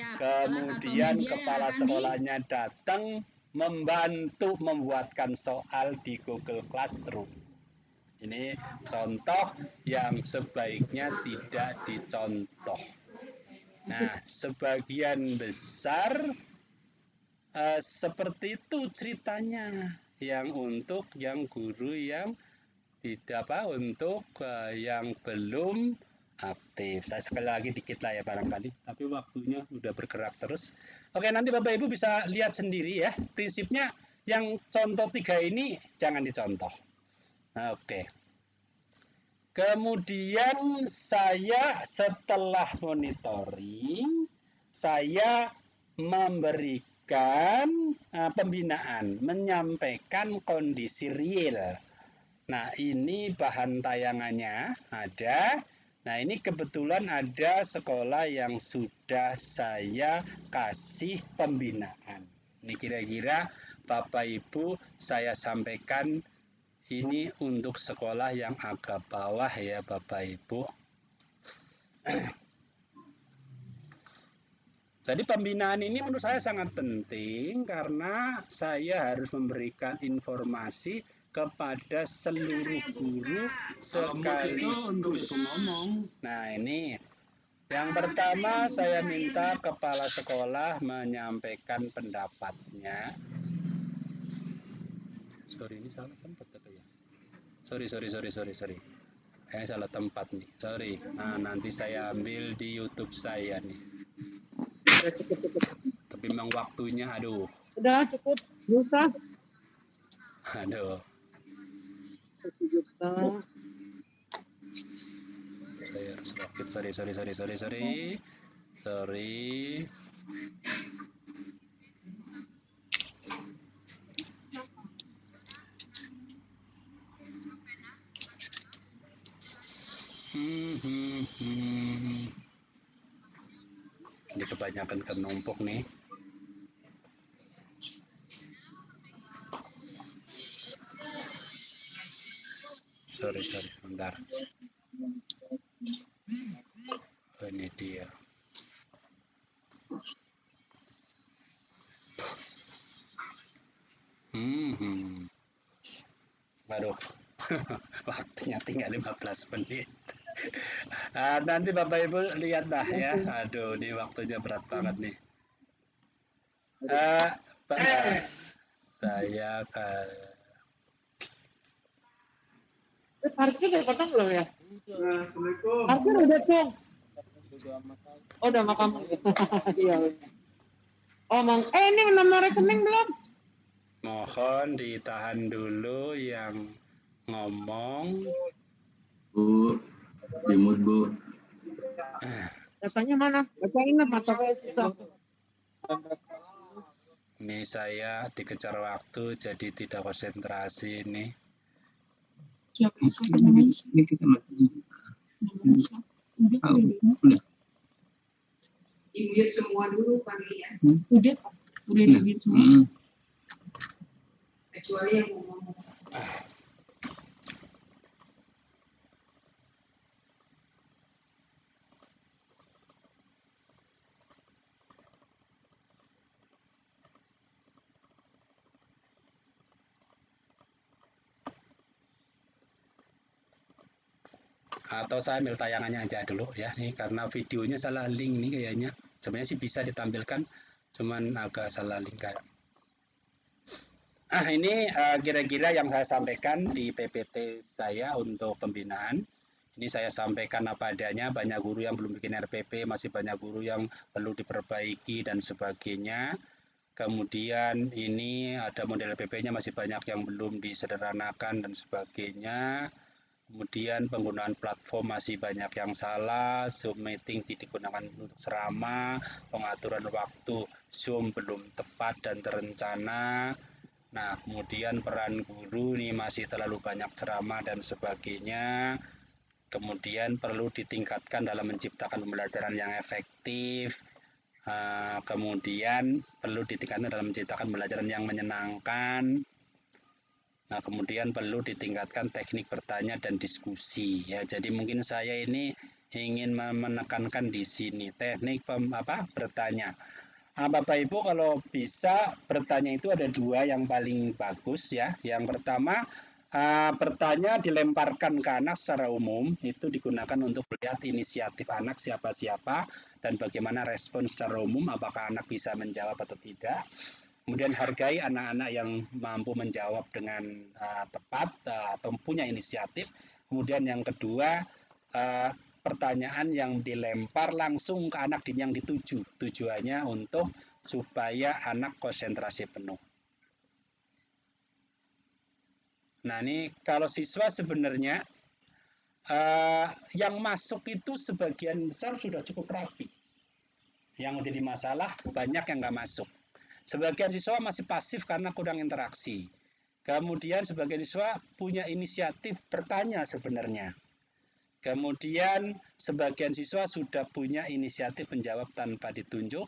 Kemudian kepala sekolahnya datang membantu membuatkan soal di Google Classroom. Ini contoh yang sebaiknya tidak dicontoh. Nah, sebagian besar seperti itu ceritanya, yang untuk yang guru yang tidak untuk yang belum aktif. Saya sekali lagi dikit lah ya barangkali, tapi waktunya udah bergerak terus. Oke, nanti Bapak Ibu bisa lihat sendiri ya. Prinsipnya yang contoh 3 ini jangan dicontoh. Oke. Kemudian saya setelah monitoring, saya memberikan pembinaan, menyampaikan kondisi real. Nah, ini bahan tayangannya ada. Nah, ini kebetulan ada sekolah yang sudah saya kasih pembinaan. Ini kira-kira Bapak Ibu saya sampaikan ini untuk sekolah yang agak bawah ya Bapak Ibu. Jadi pembinaan ini menurut saya sangat penting karena saya harus memberikan informasi kepada seluruh guru sekaligus. Nah, ini yang pertama saya minta kepala sekolah menyampaikan pendapatnya. Sorry, ini salah tempat ya. Sorry. Ini salah tempat nih. Sorry. Nah, nanti saya ambil di YouTube saya nih. Tapi memang waktunya, aduh. Udah cukup, bisa. Aduh. Saya harus rakit. Sorry. Ini kebanyakan kenumpuk nih. Sorry, bentar. Ini dia. Waduh, waktunya tinggal 15 menit. Nanti Bapak Ibu lihat dah ya. Aduh, ini waktunya berat banget nih. Saya Parkir udah potong belum ya? Parkir udah dong. Oh, udah makan. Iya. Oh, ini nomor rekening belum? mohon ditahan dulu yang ngomong. Bu, dimut Bu. Datanya mana? Bacain lah mata susah. Ini saya dikejar waktu jadi tidak konsentrasi ini. Ini kita udah. Di-mute semua dulu kali ya. Udah di-mute semua. Kecuali yang mau ngomong. Atau saya ambil tayangannya aja dulu ya nih, karena videonya salah link nih kayaknya. Sebenarnya sih bisa ditampilkan, cuman agak salah link kayak. Ini kira-kira yang saya sampaikan di PPT saya untuk pembinaan. Ini saya sampaikan apa adanya, banyak guru yang belum bikin RPP, masih banyak guru yang perlu diperbaiki dan sebagainya. Kemudian ini ada model RPP-nya masih banyak yang belum disederhanakan dan sebagainya. Kemudian penggunaan platform masih banyak yang salah, Zoom meeting tidak digunakan untuk serama, pengaturan waktu Zoom belum tepat dan terencana. Nah, kemudian peran guru ini masih terlalu banyak ceramah dan sebagainya. Kemudian perlu ditingkatkan dalam menciptakan pembelajaran yang efektif. Kemudian perlu ditingkatkan dalam menciptakan pembelajaran yang menyenangkan. Nah, kemudian perlu ditingkatkan teknik bertanya dan diskusi ya. Jadi mungkin saya ini ingin menekankan di sini teknik bertanya. Bapak Ibu kalau bisa bertanya itu ada 2 yang paling bagus ya. Yang pertama bertanya dilemparkan ke anak secara umum, itu digunakan untuk melihat inisiatif anak siapa-siapa dan bagaimana respon secara umum, apakah anak bisa menjawab atau tidak. Kemudian hargai anak-anak yang mampu menjawab dengan tepat atau punya inisiatif. Kemudian yang kedua, pertanyaan yang dilempar langsung ke anak yang dituju. Tujuannya untuk supaya anak konsentrasi penuh. Nah, ini kalau siswa sebenarnya yang masuk itu sebagian besar sudah cukup rapi. Yang menjadi masalah banyak yang nggak masuk. Sebagian siswa masih pasif karena kurang interaksi. Kemudian sebagian siswa punya inisiatif bertanya sebenarnya. Kemudian sebagian siswa sudah punya inisiatif menjawab tanpa ditunjuk.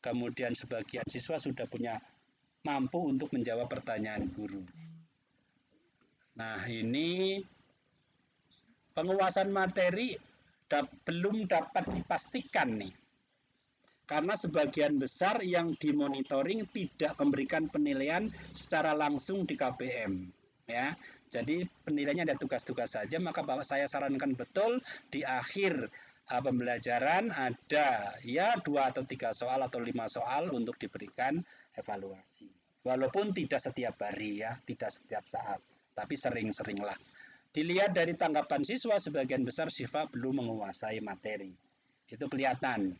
Kemudian sebagian siswa sudah punya mampu untuk menjawab pertanyaan guru. Nah, ini penguasaan materi belum dapat dipastikan nih. Karena sebagian besar yang dimonitoring tidak memberikan penilaian secara langsung di KBM. Ya, jadi penilaiannya ada tugas-tugas saja, maka saya sarankan betul di akhir pembelajaran ada ya 2 atau 3 soal atau 5 soal untuk diberikan evaluasi. Walaupun tidak setiap hari ya, tidak setiap saat, tapi sering-seringlah. Dilihat dari tanggapan siswa, sebagian besar siswa belum menguasai materi. Itu kelihatan.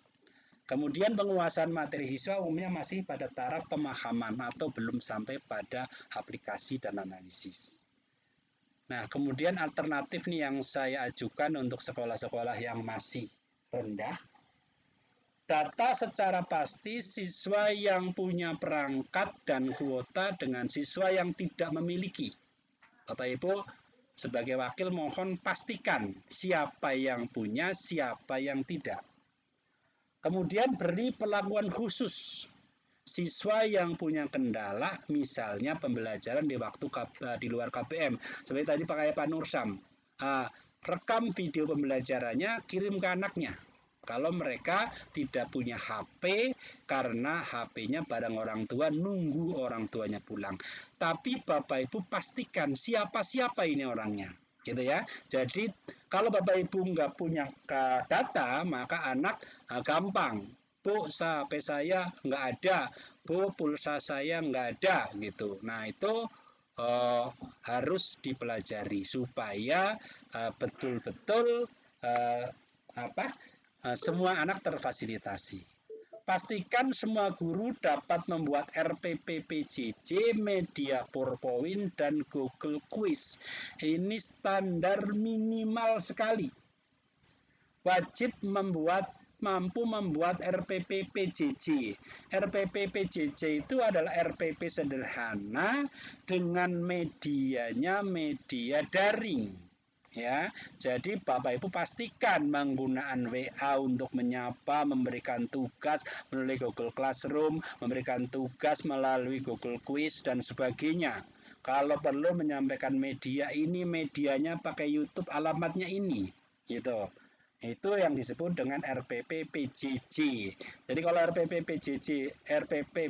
Kemudian penguasaan materi siswa umumnya masih pada taraf pemahaman atau belum sampai pada aplikasi dan analisis. Nah, kemudian alternatif nih yang saya ajukan untuk sekolah-sekolah yang masih rendah. Data secara pasti siswa yang punya perangkat dan kuota dengan siswa yang tidak memiliki. Bapak Ibu, sebagai wakil mohon pastikan siapa yang punya, siapa yang tidak. Kemudian beri perlakuan khusus siswa yang punya kendala, misalnya pembelajaran di waktu di luar KBM. Seperti tadi Pak Nursam, rekam video pembelajarannya, kirim ke anaknya. Kalau mereka tidak punya HP karena HP-nya barang orang tua, nunggu orang tuanya pulang. Tapi Bapak Ibu pastikan siapa-siapa ini orangnya. Gitu ya. Jadi kalau Bapak Ibu nggak punya data, maka anak gampang. Bu, HP saya nggak ada. Bu, pulsa saya nggak ada. Gitu. Nah, itu harus dipelajari supaya betul-betul semua anak terfasilitasi. Pastikan semua guru dapat membuat RPP PJJ, media PowerPoint, dan Google Quiz. Ini standar minimal sekali. Wajib mampu membuat RPP PJJ. RPP PJJ itu adalah RPP sederhana dengan medianya media daring. Ya, jadi Bapak Ibu pastikan penggunaan WA untuk menyapa, memberikan tugas melalui Google Classroom, memberikan tugas melalui Google Quiz dan sebagainya. Kalau perlu menyampaikan media ini, medianya pakai YouTube, alamatnya ini, gitu. Itu yang disebut dengan RPP PJJ. Jadi kalau RPP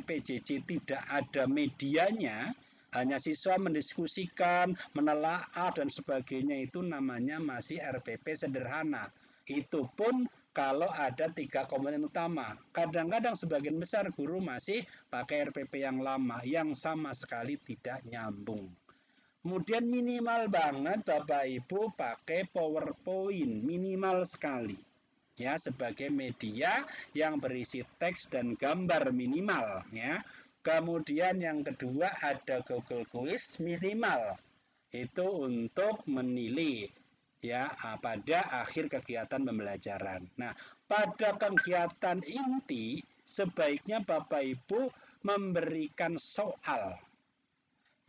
PJJ tidak ada medianya, hanya siswa mendiskusikan, menelaah dan sebagainya, itu namanya masih RPP sederhana. Itu pun kalau ada 3 komponen utama. Kadang-kadang sebagian besar guru masih pakai RPP yang lama, yang sama sekali tidak nyambung. Kemudian minimal banget Bapak Ibu pakai PowerPoint, minimal sekali. Ya, sebagai media yang berisi teks dan gambar minimal, ya. Kemudian yang kedua ada Google Quiz minimal. Itu untuk menilai ya pada akhir kegiatan pembelajaran. Nah, pada kegiatan inti sebaiknya Bapak Ibu memberikan soal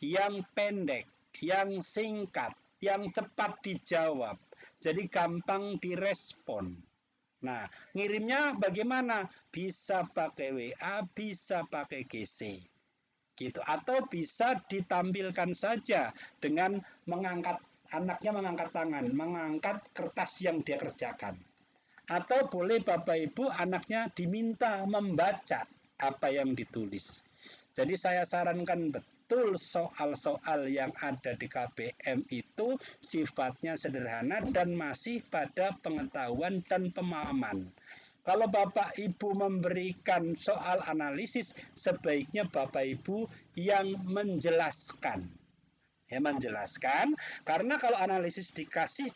yang pendek, yang singkat, yang cepat dijawab. Jadi gampang direspon. Nah, ngirimnya bagaimana? Bisa pakai WA, bisa pakai GC. Gitu. Atau bisa ditampilkan saja dengan anaknya mengangkat tangan, mengangkat kertas yang dia kerjakan. Atau boleh Bapak Ibu anaknya diminta membaca apa yang ditulis. Jadi saya sarankan betul soal-soal yang ada di KBM itu sifatnya sederhana dan masih pada pengetahuan dan pemahaman. Kalau Bapak Ibu memberikan soal analisis, sebaiknya Bapak Ibu yang menjelaskan. Ya, menjelaskan, karena kalau analisis dikasih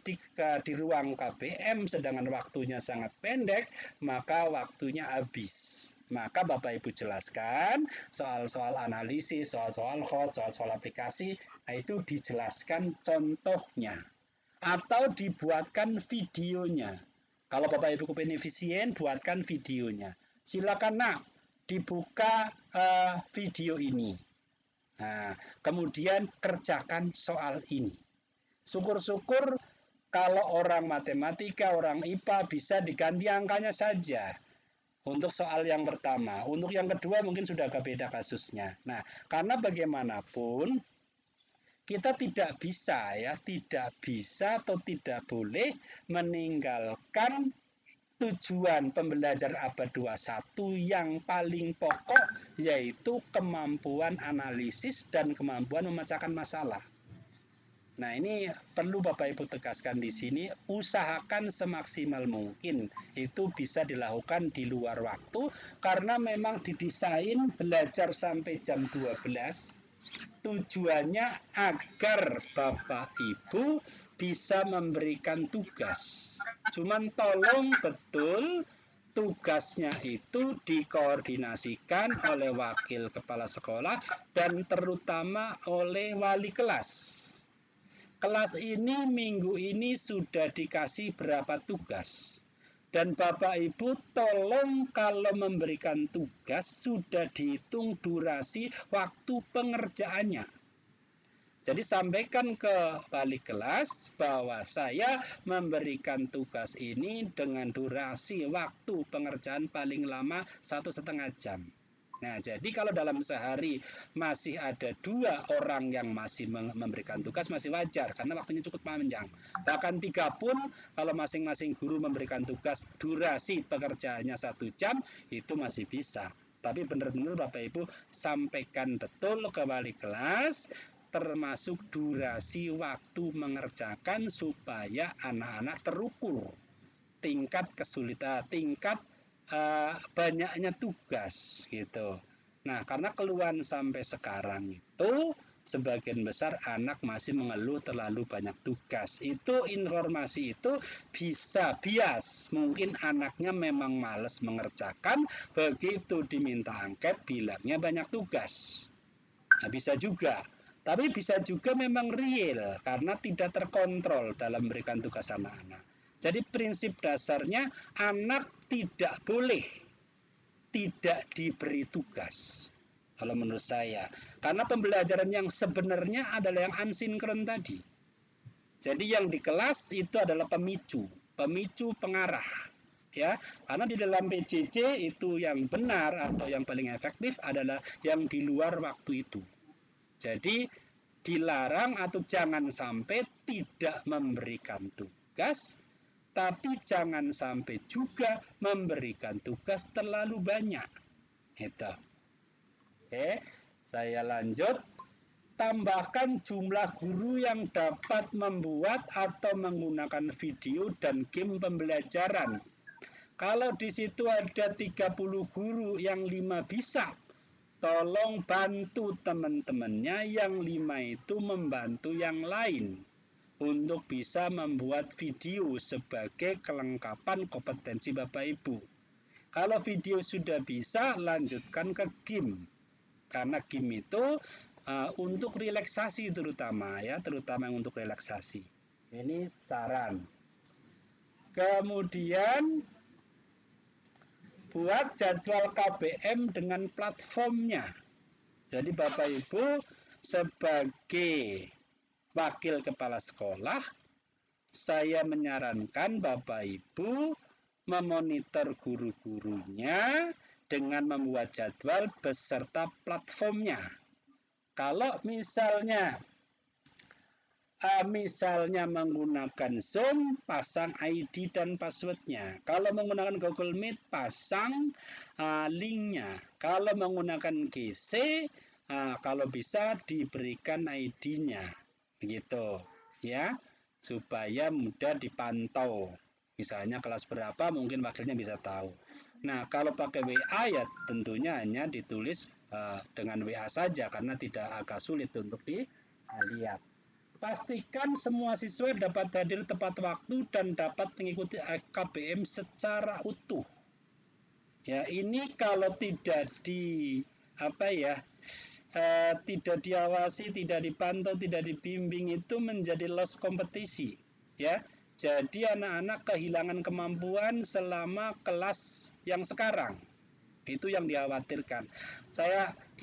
di ruang KBM sedangkan waktunya sangat pendek, maka waktunya habis. Maka Bapak Ibu jelaskan soal-soal analisis, soal-soal hot, soal-soal aplikasi, nah itu dijelaskan contohnya atau dibuatkan videonya. Kalau Bapak Ibu kepingin efisien, buatkan videonya. Silakan nak, dibuka video ini. Nah, kemudian kerjakan soal ini. Syukur-syukur kalau orang matematika, orang IPA bisa diganti angkanya saja. Untuk soal yang pertama, untuk yang kedua mungkin sudah agak beda kasusnya. Nah, karena bagaimanapun kita tidak bisa atau tidak boleh meninggalkan tujuan pembelajaran abad 21 yang paling pokok, yaitu kemampuan analisis dan kemampuan memecahkan masalah. Nah, ini perlu Bapak Ibu tegaskan di sini, usahakan semaksimal mungkin itu bisa dilakukan di luar waktu, karena memang didesain belajar sampai jam 12, tujuannya agar Bapak Ibu bisa memberikan tugas. Cuman tolong betul tugasnya itu dikoordinasikan oleh wakil kepala sekolah dan terutama oleh wali kelas. Kelas ini minggu ini sudah dikasih berapa tugas. Dan Bapak Ibu tolong kalau memberikan tugas sudah dihitung durasi waktu pengerjaannya. Jadi sampaikan ke wali kelas bahwa saya memberikan tugas ini dengan durasi waktu pengerjaan paling lama 1,5 jam. Nah, jadi kalau dalam sehari masih ada 2 orang yang masih memberikan tugas masih wajar karena waktunya cukup panjang. Bahkan 3 pun kalau masing-masing guru memberikan tugas durasi pekerjaannya 1 jam itu masih bisa. Tapi benar-benar Bapak Ibu sampaikan betul ke wali kelas termasuk durasi waktu mengerjakan supaya anak-anak terukur tingkat kesulitan, tingkat banyaknya tugas gitu. Nah, karena keluhan sampai sekarang itu sebagian besar anak masih mengeluh terlalu banyak tugas. Itu informasi itu bisa bias. Mungkin anaknya memang malas mengerjakan, begitu diminta angket bilangnya banyak tugas. Nah, bisa juga. Tapi bisa juga memang real karena tidak terkontrol dalam memberikan tugas anak-anak. Jadi prinsip dasarnya anak tidak boleh tidak diberi tugas. Kalau menurut saya, karena pembelajaran yang sebenarnya adalah yang asinkron tadi. Jadi yang di kelas itu adalah pemicu pengarah. Ya, karena di dalam PJJ itu yang benar atau yang paling efektif adalah yang di luar waktu itu. Jadi dilarang atau jangan sampai tidak memberikan tugas, tapi jangan sampai juga memberikan tugas terlalu banyak. Itu. Oke, saya lanjut. Tambahkan jumlah guru yang dapat membuat atau menggunakan video dan game pembelajaran. Kalau di situ ada 30 guru, yang 5 bisa. Tolong bantu teman-temannya yang 5 itu membantu yang lain untuk bisa membuat video sebagai kelengkapan kompetensi Bapak Ibu. Kalau video sudah bisa, lanjutkan ke game. Karena game itu untuk relaksasi terutama yang untuk relaksasi. Ini saran. Kemudian buat jadwal KBM dengan platformnya. Jadi Bapak Ibu sebagai wakil kepala sekolah, saya menyarankan Bapak Ibu memonitor guru-gurunya dengan membuat jadwal beserta platformnya. Kalau misalnya menggunakan Zoom, pasang ID dan passwordnya. Kalau menggunakan Google Meet, pasang linknya. Kalau menggunakan GC, kalau bisa diberikan ID-nya, begitu, ya, supaya mudah dipantau. Misalnya kelas berapa, mungkin wakilnya bisa tahu. Nah, kalau pakai WA ya tentunya hanya ditulis dengan WA saja, karena tidak agak sulit untuk Lihat. Pastikan semua siswa dapat hadir tepat waktu dan dapat mengikuti KBM secara utuh. Ya, ini kalau tidak tidak diawasi, tidak dipantau, tidak dibimbing, itu menjadi loss kompetisi. Ya, jadi anak-anak kehilangan kemampuan selama kelas yang sekarang. Itu yang dikhawatirkan.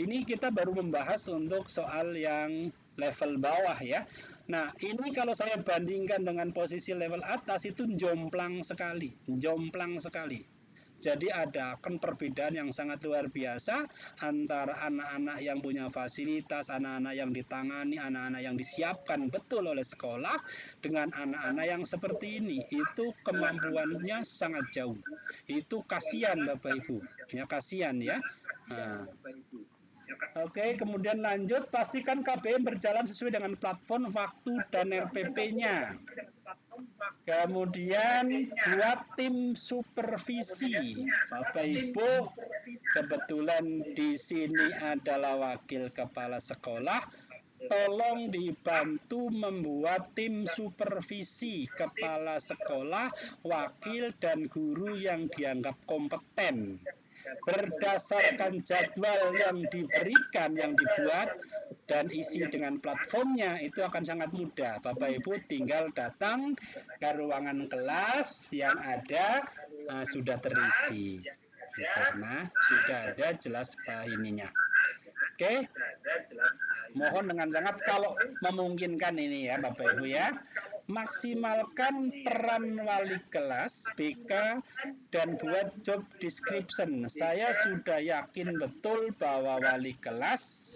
Ini kita baru membahas untuk soal yang level bawah ya. Nah, ini kalau saya bandingkan dengan posisi level atas itu jomplang sekali. Jadi ada perbedaan yang sangat luar biasa antara anak-anak yang punya fasilitas, anak-anak yang ditangani, anak-anak yang disiapkan betul oleh sekolah dengan anak-anak yang seperti ini. Itu kemampuannya sangat jauh. Itu kasihan Bapak Ibu. Ya, kasihan ya. Nah. Oke, kemudian lanjut, pastikan KBM berjalan sesuai dengan platform, waktu, dan RPP-nya. Kemudian buat tim supervisi. Bapak Ibu, kebetulan di sini adalah wakil kepala sekolah. Tolong dibantu membuat tim supervisi kepala sekolah, wakil, dan guru yang dianggap kompeten. Berdasarkan jadwal yang diberikan, yang dibuat, dan isi dengan platformnya, itu akan sangat mudah. Bapak Ibu tinggal datang ke ruangan kelas yang ada sudah terisi. Karena sudah ada jelas ininya. Oke, mohon dengan sangat kalau memungkinkan ini ya Bapak Ibu ya, maksimalkan peran wali kelas BK dan buat job description. Saya sudah yakin betul bahwa wali kelas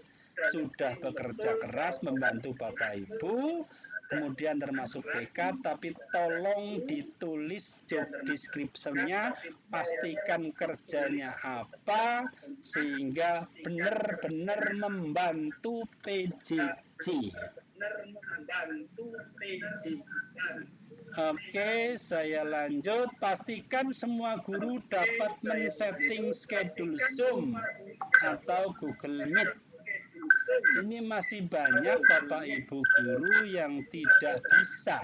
sudah bekerja keras membantu Bapak Ibu, kemudian termasuk BK, tapi tolong ditulis job description-nya, pastikan kerjanya apa, sehingga benar-benar membantu PJJ. Oke, saya lanjut. Pastikan semua guru dapat men-setting schedule Zoom atau Google Meet. Ini masih banyak Bapak Ibu guru yang tidak bisa.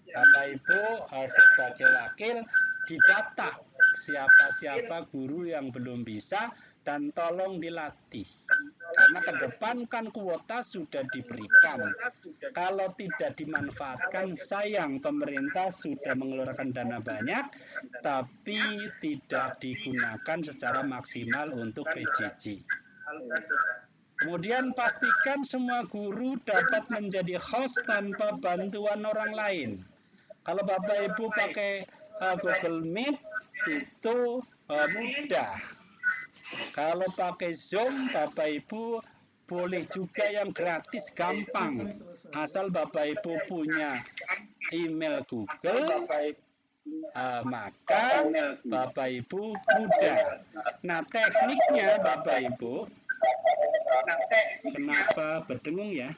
Bapak Ibu sebagai wakil didata siapa-siapa guru yang belum bisa dan tolong dilatih. Karena ke depan kan kuota sudah diberikan. Kalau tidak dimanfaatkan, sayang, pemerintah sudah mengeluarkan dana banyak, tapi tidak digunakan secara maksimal untuk PJJ. Kemudian pastikan semua guru dapat menjadi host tanpa bantuan orang lain. Kalau Bapak Ibu pakai Google Meet itu mudah. Kalau pakai Zoom, Bapak Ibu boleh juga yang gratis, gampang. Asal Bapak Ibu punya email Google, maka Bapak Ibu mudah. Nah, tekniknya Bapak Ibu, kenapa berdengung ya?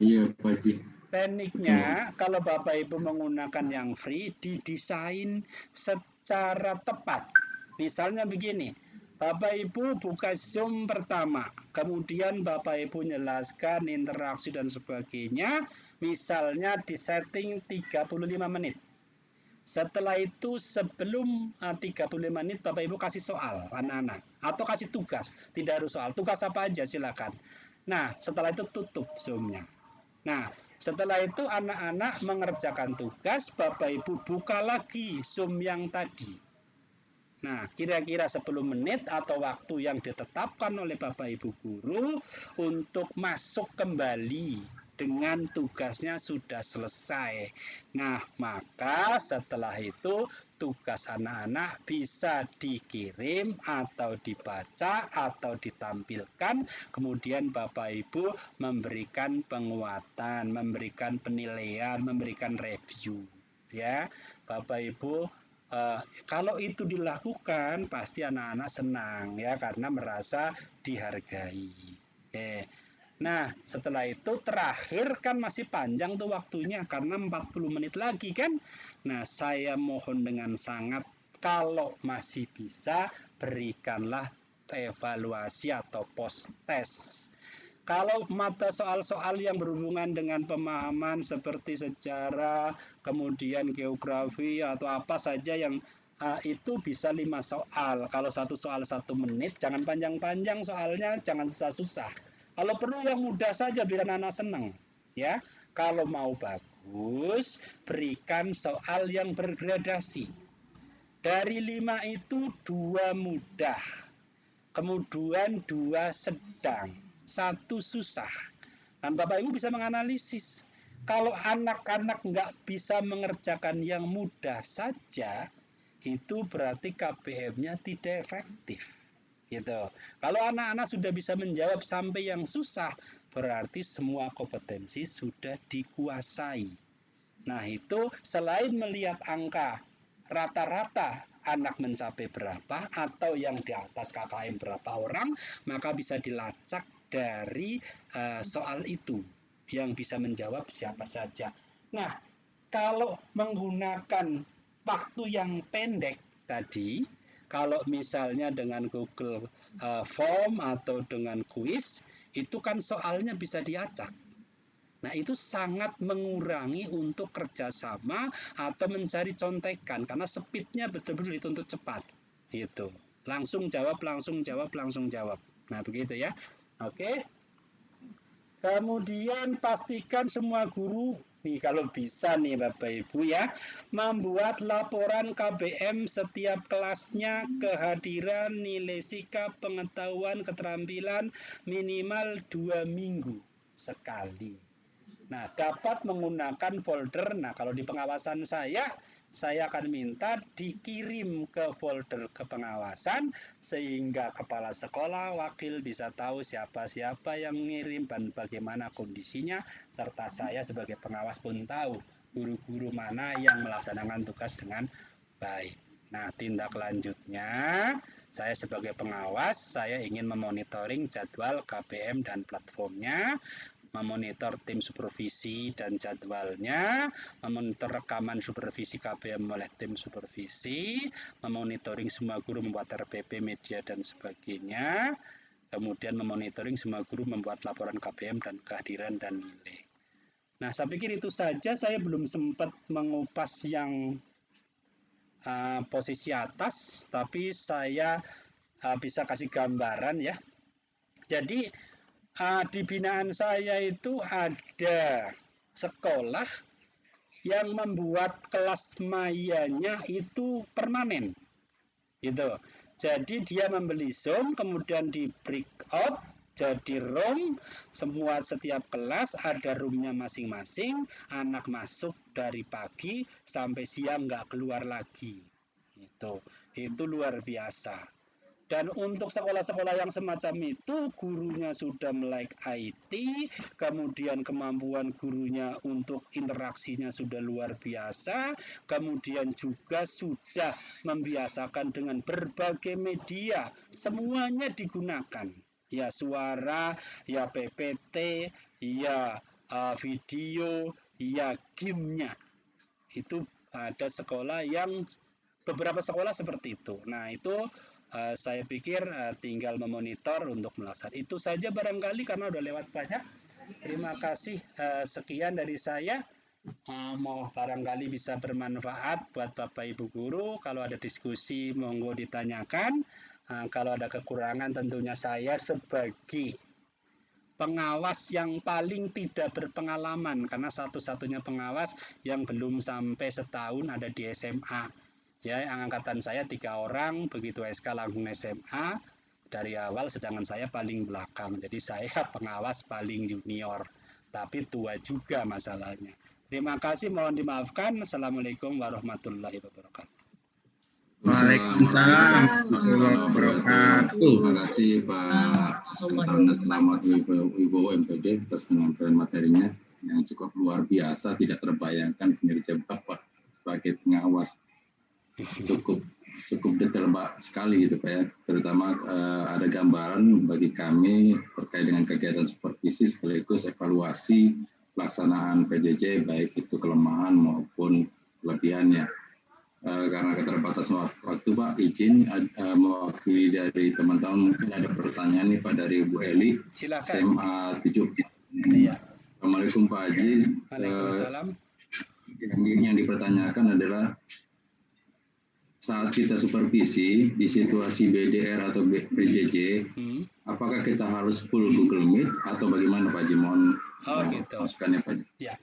Iya, Pak Haji. Tekniknya, kalau Bapak Ibu menggunakan yang free, didesain secara tepat. Misalnya begini, Bapak Ibu buka Zoom pertama, kemudian Bapak Ibu jelaskan interaksi dan sebagainya, misalnya di setting 35 menit. Setelah itu sebelum 35 menit Bapak Ibu kasih soal anak-anak atau kasih tugas, tidak harus soal, tugas apa aja silakan. Nah, setelah itu tutup Zoom-nya. Nah, setelah itu anak-anak mengerjakan tugas, Bapak Ibu buka lagi Zoom yang tadi. Nah, kira-kira 10 menit atau waktu yang ditetapkan oleh Bapak Ibu guru untuk masuk kembali dengan tugasnya sudah selesai. Nah, maka setelah itu tugas anak-anak bisa dikirim atau dibaca atau ditampilkan, kemudian Bapak Ibu memberikan penguatan, memberikan penilaian, memberikan review. Ya, Bapak Ibu, kalau itu dilakukan pasti anak-anak senang ya, karena merasa dihargai. Oke. Nah, setelah itu terakhir kan masih panjang tuh waktunya karena 40 menit lagi kan. Nah, saya mohon dengan sangat kalau masih bisa berikanlah evaluasi atau post test. Kalau mata soal-soal yang berhubungan dengan pemahaman seperti sejarah, kemudian geografi atau apa saja yang itu bisa 5 soal. Kalau satu soal 1 menit, jangan panjang-panjang soalnya, jangan susah-susah. Kalau perlu yang mudah saja biar anak senang, ya. Kalau mau bagus, berikan soal yang bergradasi. Dari 5 itu 2 mudah, kemudian 2 sedang, 1 susah. Dan Bapak Ibu bisa menganalisis. Kalau anak-anak nggak bisa mengerjakan yang mudah saja, itu berarti KBM-nya tidak efektif. Gitu. Kalau anak-anak sudah bisa menjawab sampai yang susah, berarti semua kompetensi sudah dikuasai. Nah, itu selain melihat angka rata-rata anak mencapai berapa atau yang di atas KKM berapa orang, maka bisa dilacak dari soal itu yang bisa menjawab siapa saja. Nah, kalau menggunakan waktu yang pendek tadi, kalau misalnya dengan Google Form atau dengan kuis, itu kan soalnya bisa diacak. Nah, itu sangat mengurangi untuk kerjasama atau mencari contekan, karena speednya betul-betul dituntut cepat. Gitu. Langsung jawab, langsung jawab, langsung jawab. Nah, begitu ya. Oke. Kemudian pastikan semua guru, nih kalau bisa nih Bapak Ibu ya, membuat laporan KBM setiap kelasnya, kehadiran, nilai sikap, pengetahuan, keterampilan minimal 2 minggu sekali. Nah, dapat menggunakan folder. Nah, kalau di pengawasan saya akan minta dikirim ke folder kepengawasan sehingga kepala sekolah, wakil bisa tahu siapa-siapa yang ngirim dan bagaimana kondisinya, serta saya sebagai pengawas pun tahu guru-guru mana yang melaksanakan tugas dengan baik. Nah, tindak lanjutnya, saya sebagai pengawas, saya ingin memonitoring jadwal KBM dan platformnya, memonitor tim supervisi dan jadwalnya, memonitor rekaman supervisi KBM oleh tim supervisi, memonitoring semua guru membuat RPP, media, dan sebagainya, kemudian memonitoring semua guru membuat laporan KBM dan kehadiran dan nilai. Nah, saya pikir itu saja, saya belum sempat mengupas yang posisi atas, tapi saya bisa kasih gambaran ya. Jadi, di binaan saya itu ada sekolah yang membuat kelas mayanya itu permanen, gitu. Jadi dia membeli Zoom, kemudian di break out jadi room, semua setiap kelas ada roomnya masing-masing, anak masuk dari pagi sampai siang nggak keluar lagi, gitu. Itu luar biasa. Dan untuk sekolah-sekolah yang semacam itu, gurunya sudah melek IT, kemudian kemampuan gurunya untuk interaksinya sudah luar biasa, kemudian juga sudah membiasakan dengan berbagai media, semuanya digunakan. Ya suara, ya PPT, ya video, ya game-nya. Itu ada sekolah yang, beberapa sekolah seperti itu. Nah, itu saya pikir tinggal memonitor untuk melaksanakan. Itu saja barangkali karena udah lewat banyak. Terima kasih, sekian dari saya. Mau barangkali bisa bermanfaat buat Bapak Ibu guru. Kalau ada diskusi monggo ditanyakan. Kalau ada kekurangan tentunya saya sebagai pengawas yang paling tidak berpengalaman, karena satu-satunya pengawas yang belum sampai setahun ada di SMA. Ya, angkatan saya 3 orang, begitu SK langsung SMA dari awal, sedangkan saya paling belakang. Jadi saya pengawas paling junior, tapi tua juga masalahnya. Terima kasih, mohon dimaafkan. Assalamualaikum warahmatullahi wabarakatuh. Waalaikumsalam warahmatullahi wabarakatuh. Terima kasih Pak Dr. Selamat Wibowo MPD atas penyampaian materinya yang cukup luar biasa, tidak terbayangkan kinerja Bapak sebagai pengawas. Cukup detail sekali gitu Pak ya, terutama ada gambaran bagi kami terkait dengan kegiatan supervisi sekaligus evaluasi pelaksanaan PJJ, baik itu kelemahan maupun kelebihannya. karena keterbatasan waktu Pak, izin mewakili dari teman-teman, mungkin ada pertanyaan nih Pak dari Bu Eli. Silakan. SMA 7. Iya. Assalamualaikum Pak Haji. Waalaikumsalam. Yang dipertanyakan adalah saat kita supervisi di situasi BDR atau PJJ, apakah kita harus full Google Meet atau bagaimana Pak Haji? Mohon gitu. masukannya Pak Haji. Ya.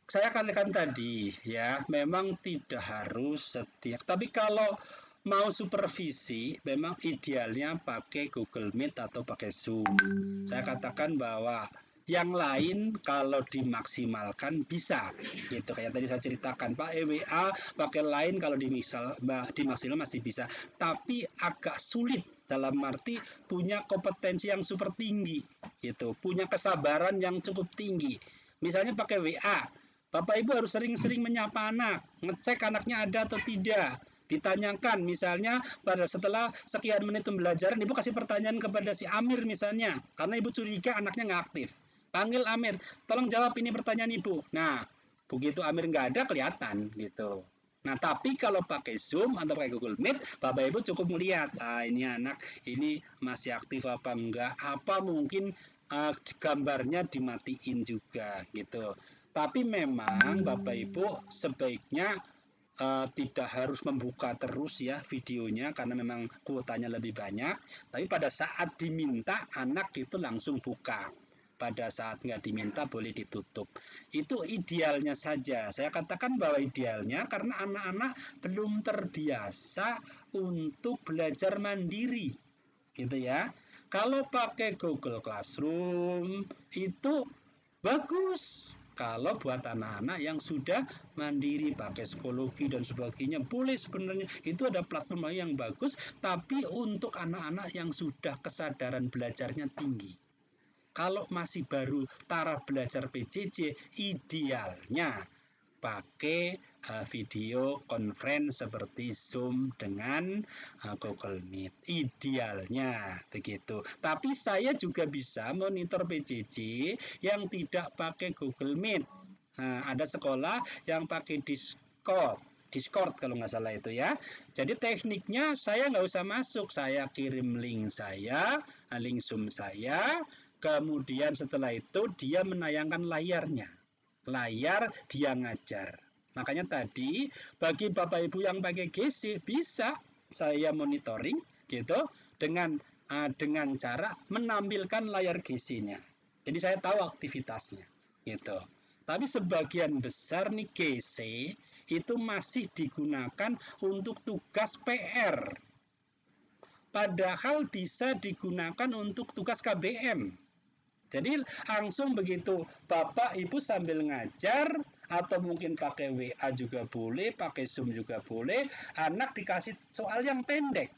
Saya katakan tadi ya, memang tidak harus setiap, tapi kalau mau supervisi memang idealnya pakai Google Meet atau pakai Zoom. Saya katakan bahwa yang lain kalau dimaksimalkan bisa, gitu kayak tadi saya ceritakan Pak, EWA pakai lain kalau dimaksimal masih bisa, tapi agak sulit dalam arti punya kompetensi yang super tinggi, gitu, punya kesabaran yang cukup tinggi. Misalnya pakai WA, Bapak Ibu harus sering-sering menyapa anak, ngecek anaknya ada atau tidak. Ditanyakan misalnya pada setelah sekian menit pembelajaran, Ibu kasih pertanyaan kepada si Amir misalnya, karena Ibu curiga anaknya nggak aktif. Panggil Amir, tolong jawab ini pertanyaan Ibu. Nah, begitu Amir nggak ada, kelihatan gitu. Nah, tapi kalau pakai Zoom atau pakai Google Meet, Bapak Ibu cukup melihat, ini anak ini masih aktif apa enggak, apa mungkin gambarnya dimatiin juga gitu. Tapi memang Bapak Ibu sebaiknya tidak harus membuka terus ya videonya karena memang kuotanya lebih banyak. Tapi pada saat diminta anak itu langsung buka. Pada saat nggak diminta boleh ditutup. Itu idealnya saja. Saya katakan bahwa idealnya karena anak-anak belum terbiasa untuk belajar mandiri, gitu ya. Kalau pakai Google Classroom itu bagus. Kalau buat anak-anak yang sudah mandiri pakai psikologi dan sebagainya boleh sebenarnya, itu ada platform yang bagus. Tapi untuk anak-anak yang sudah kesadaran belajarnya tinggi. Kalau masih baru taraf belajar PJJ, idealnya pakai video conference seperti Zoom dengan Google Meet. Idealnya begitu. Tapi saya juga bisa monitor PJJ yang tidak pakai Google Meet. Ada sekolah yang pakai Discord kalau nggak salah itu ya. Jadi tekniknya saya nggak usah masuk, saya kirim link Zoom saya. Kemudian setelah itu dia menayangkan layarnya. Layar dia ngajar. Makanya tadi bagi Bapak Ibu yang pakai GC bisa saya monitoring gitu dengan cara menampilkan layar GC-nya. Jadi saya tahu aktivitasnya gitu. Tapi sebagian besar nih GC itu masih digunakan untuk tugas PR. Padahal bisa digunakan untuk tugas KBM. Jadi langsung begitu Bapak Ibu sambil ngajar atau mungkin pakai WA juga boleh, pakai Zoom juga boleh, anak dikasih soal yang pendek.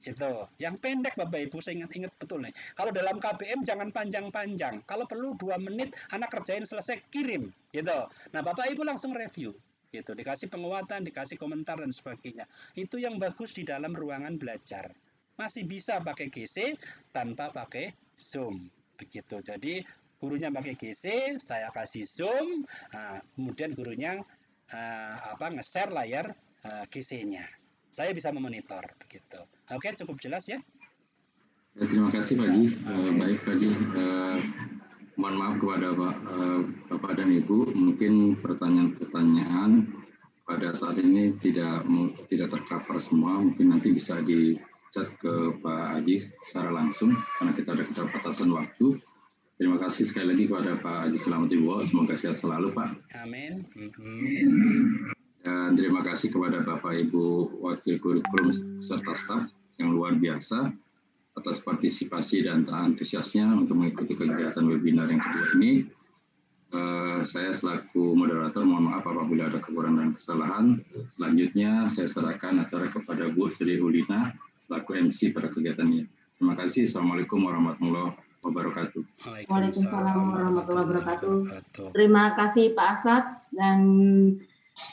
Gitu. Yang pendek Bapak Ibu saya ingat betul nih. Kalau dalam KBM jangan panjang-panjang. Kalau perlu 2 menit anak kerjain selesai kirim gitu. Nah, Bapak Ibu langsung review gitu, dikasih penguatan, dikasih komentar dan sebagainya. Itu yang bagus di dalam ruangan belajar. Masih bisa pakai GC tanpa pakai Zoom. Begitu. Jadi gurunya pakai GC, saya kasih Zoom, kemudian gurunya nge-share layar GC-nya. Saya bisa memonitor begitu. Oke, cukup jelas ya? Terima kasih Pak Haji. Baik Pak Haji. Mohon maaf kepada Bapak dan Ibu, mungkin pertanyaan-pertanyaan pada saat ini tidak tercover semua, mungkin nanti bisa di chat ke Pak Haji secara langsung karena kita ada keterbatasan waktu. Terima kasih sekali lagi kepada Pak Haji Slamet Wibowo, semoga sehat selalu Pak. Amin. Dan terima kasih kepada Bapak Ibu Wakil Kurikulum serta staf yang luar biasa atas partisipasi dan antusiasnya untuk mengikuti kegiatan webinar yang kedua ini. Saya selaku moderator mohon maaf apabila ada kekurangan dan kesalahan. Selanjutnya saya serahkan acara kepada Bu Sri Ulina selaku MC pada kegiatan ini. Terima kasih. Assalamualaikum warahmatullahi wabarakatuh. Waalaikumsalam warahmatullahi wabarakatuh. Terima kasih Pak Asad, dan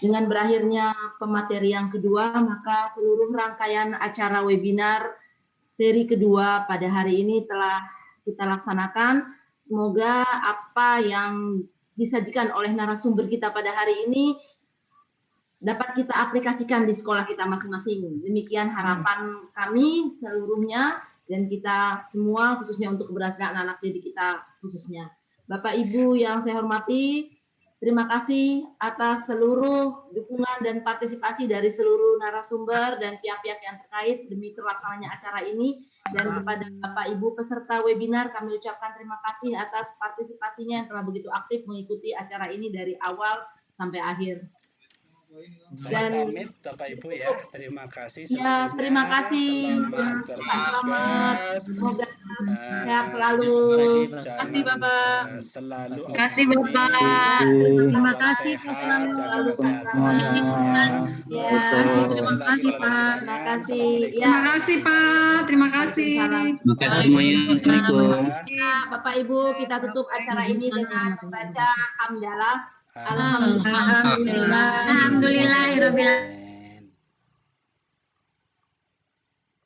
dengan berakhirnya pemateri yang kedua, maka seluruh rangkaian acara webinar seri kedua pada hari ini telah kita laksanakan. Semoga apa yang disajikan oleh narasumber kita pada hari ini dapat kita aplikasikan di sekolah kita masing-masing. Demikian harapan kami seluruhnya dan kita semua khususnya untuk keberhasilan anak-anak didik kita khususnya. Bapak Ibu yang saya hormati, terima kasih atas seluruh dukungan dan partisipasi dari seluruh narasumber dan pihak-pihak yang terkait demi terlaksananya acara ini. Dan kepada Bapak Ibu peserta webinar kami ucapkan terima kasih atas partisipasinya yang telah begitu aktif mengikuti acara ini dari awal sampai akhir. Saya pamit Bapak Ibu ya, terima kasih. Ya, terima kasih. Selamat, semoga sehat selalu. Terima kasih Bapak. Selalu. Terima kasih Bapak. Terima kasih Pak. Selalu sehat. Ya, Terima kasih Pak. terima kasih. Ya, Terima kasih Pak. Terima kasih. Terima kasih semuanya. Assalamualaikum. ya, Bapak Ibu kita tutup acara ini dengan membaca hamdalah. Alhamdulillahirabbil alamin.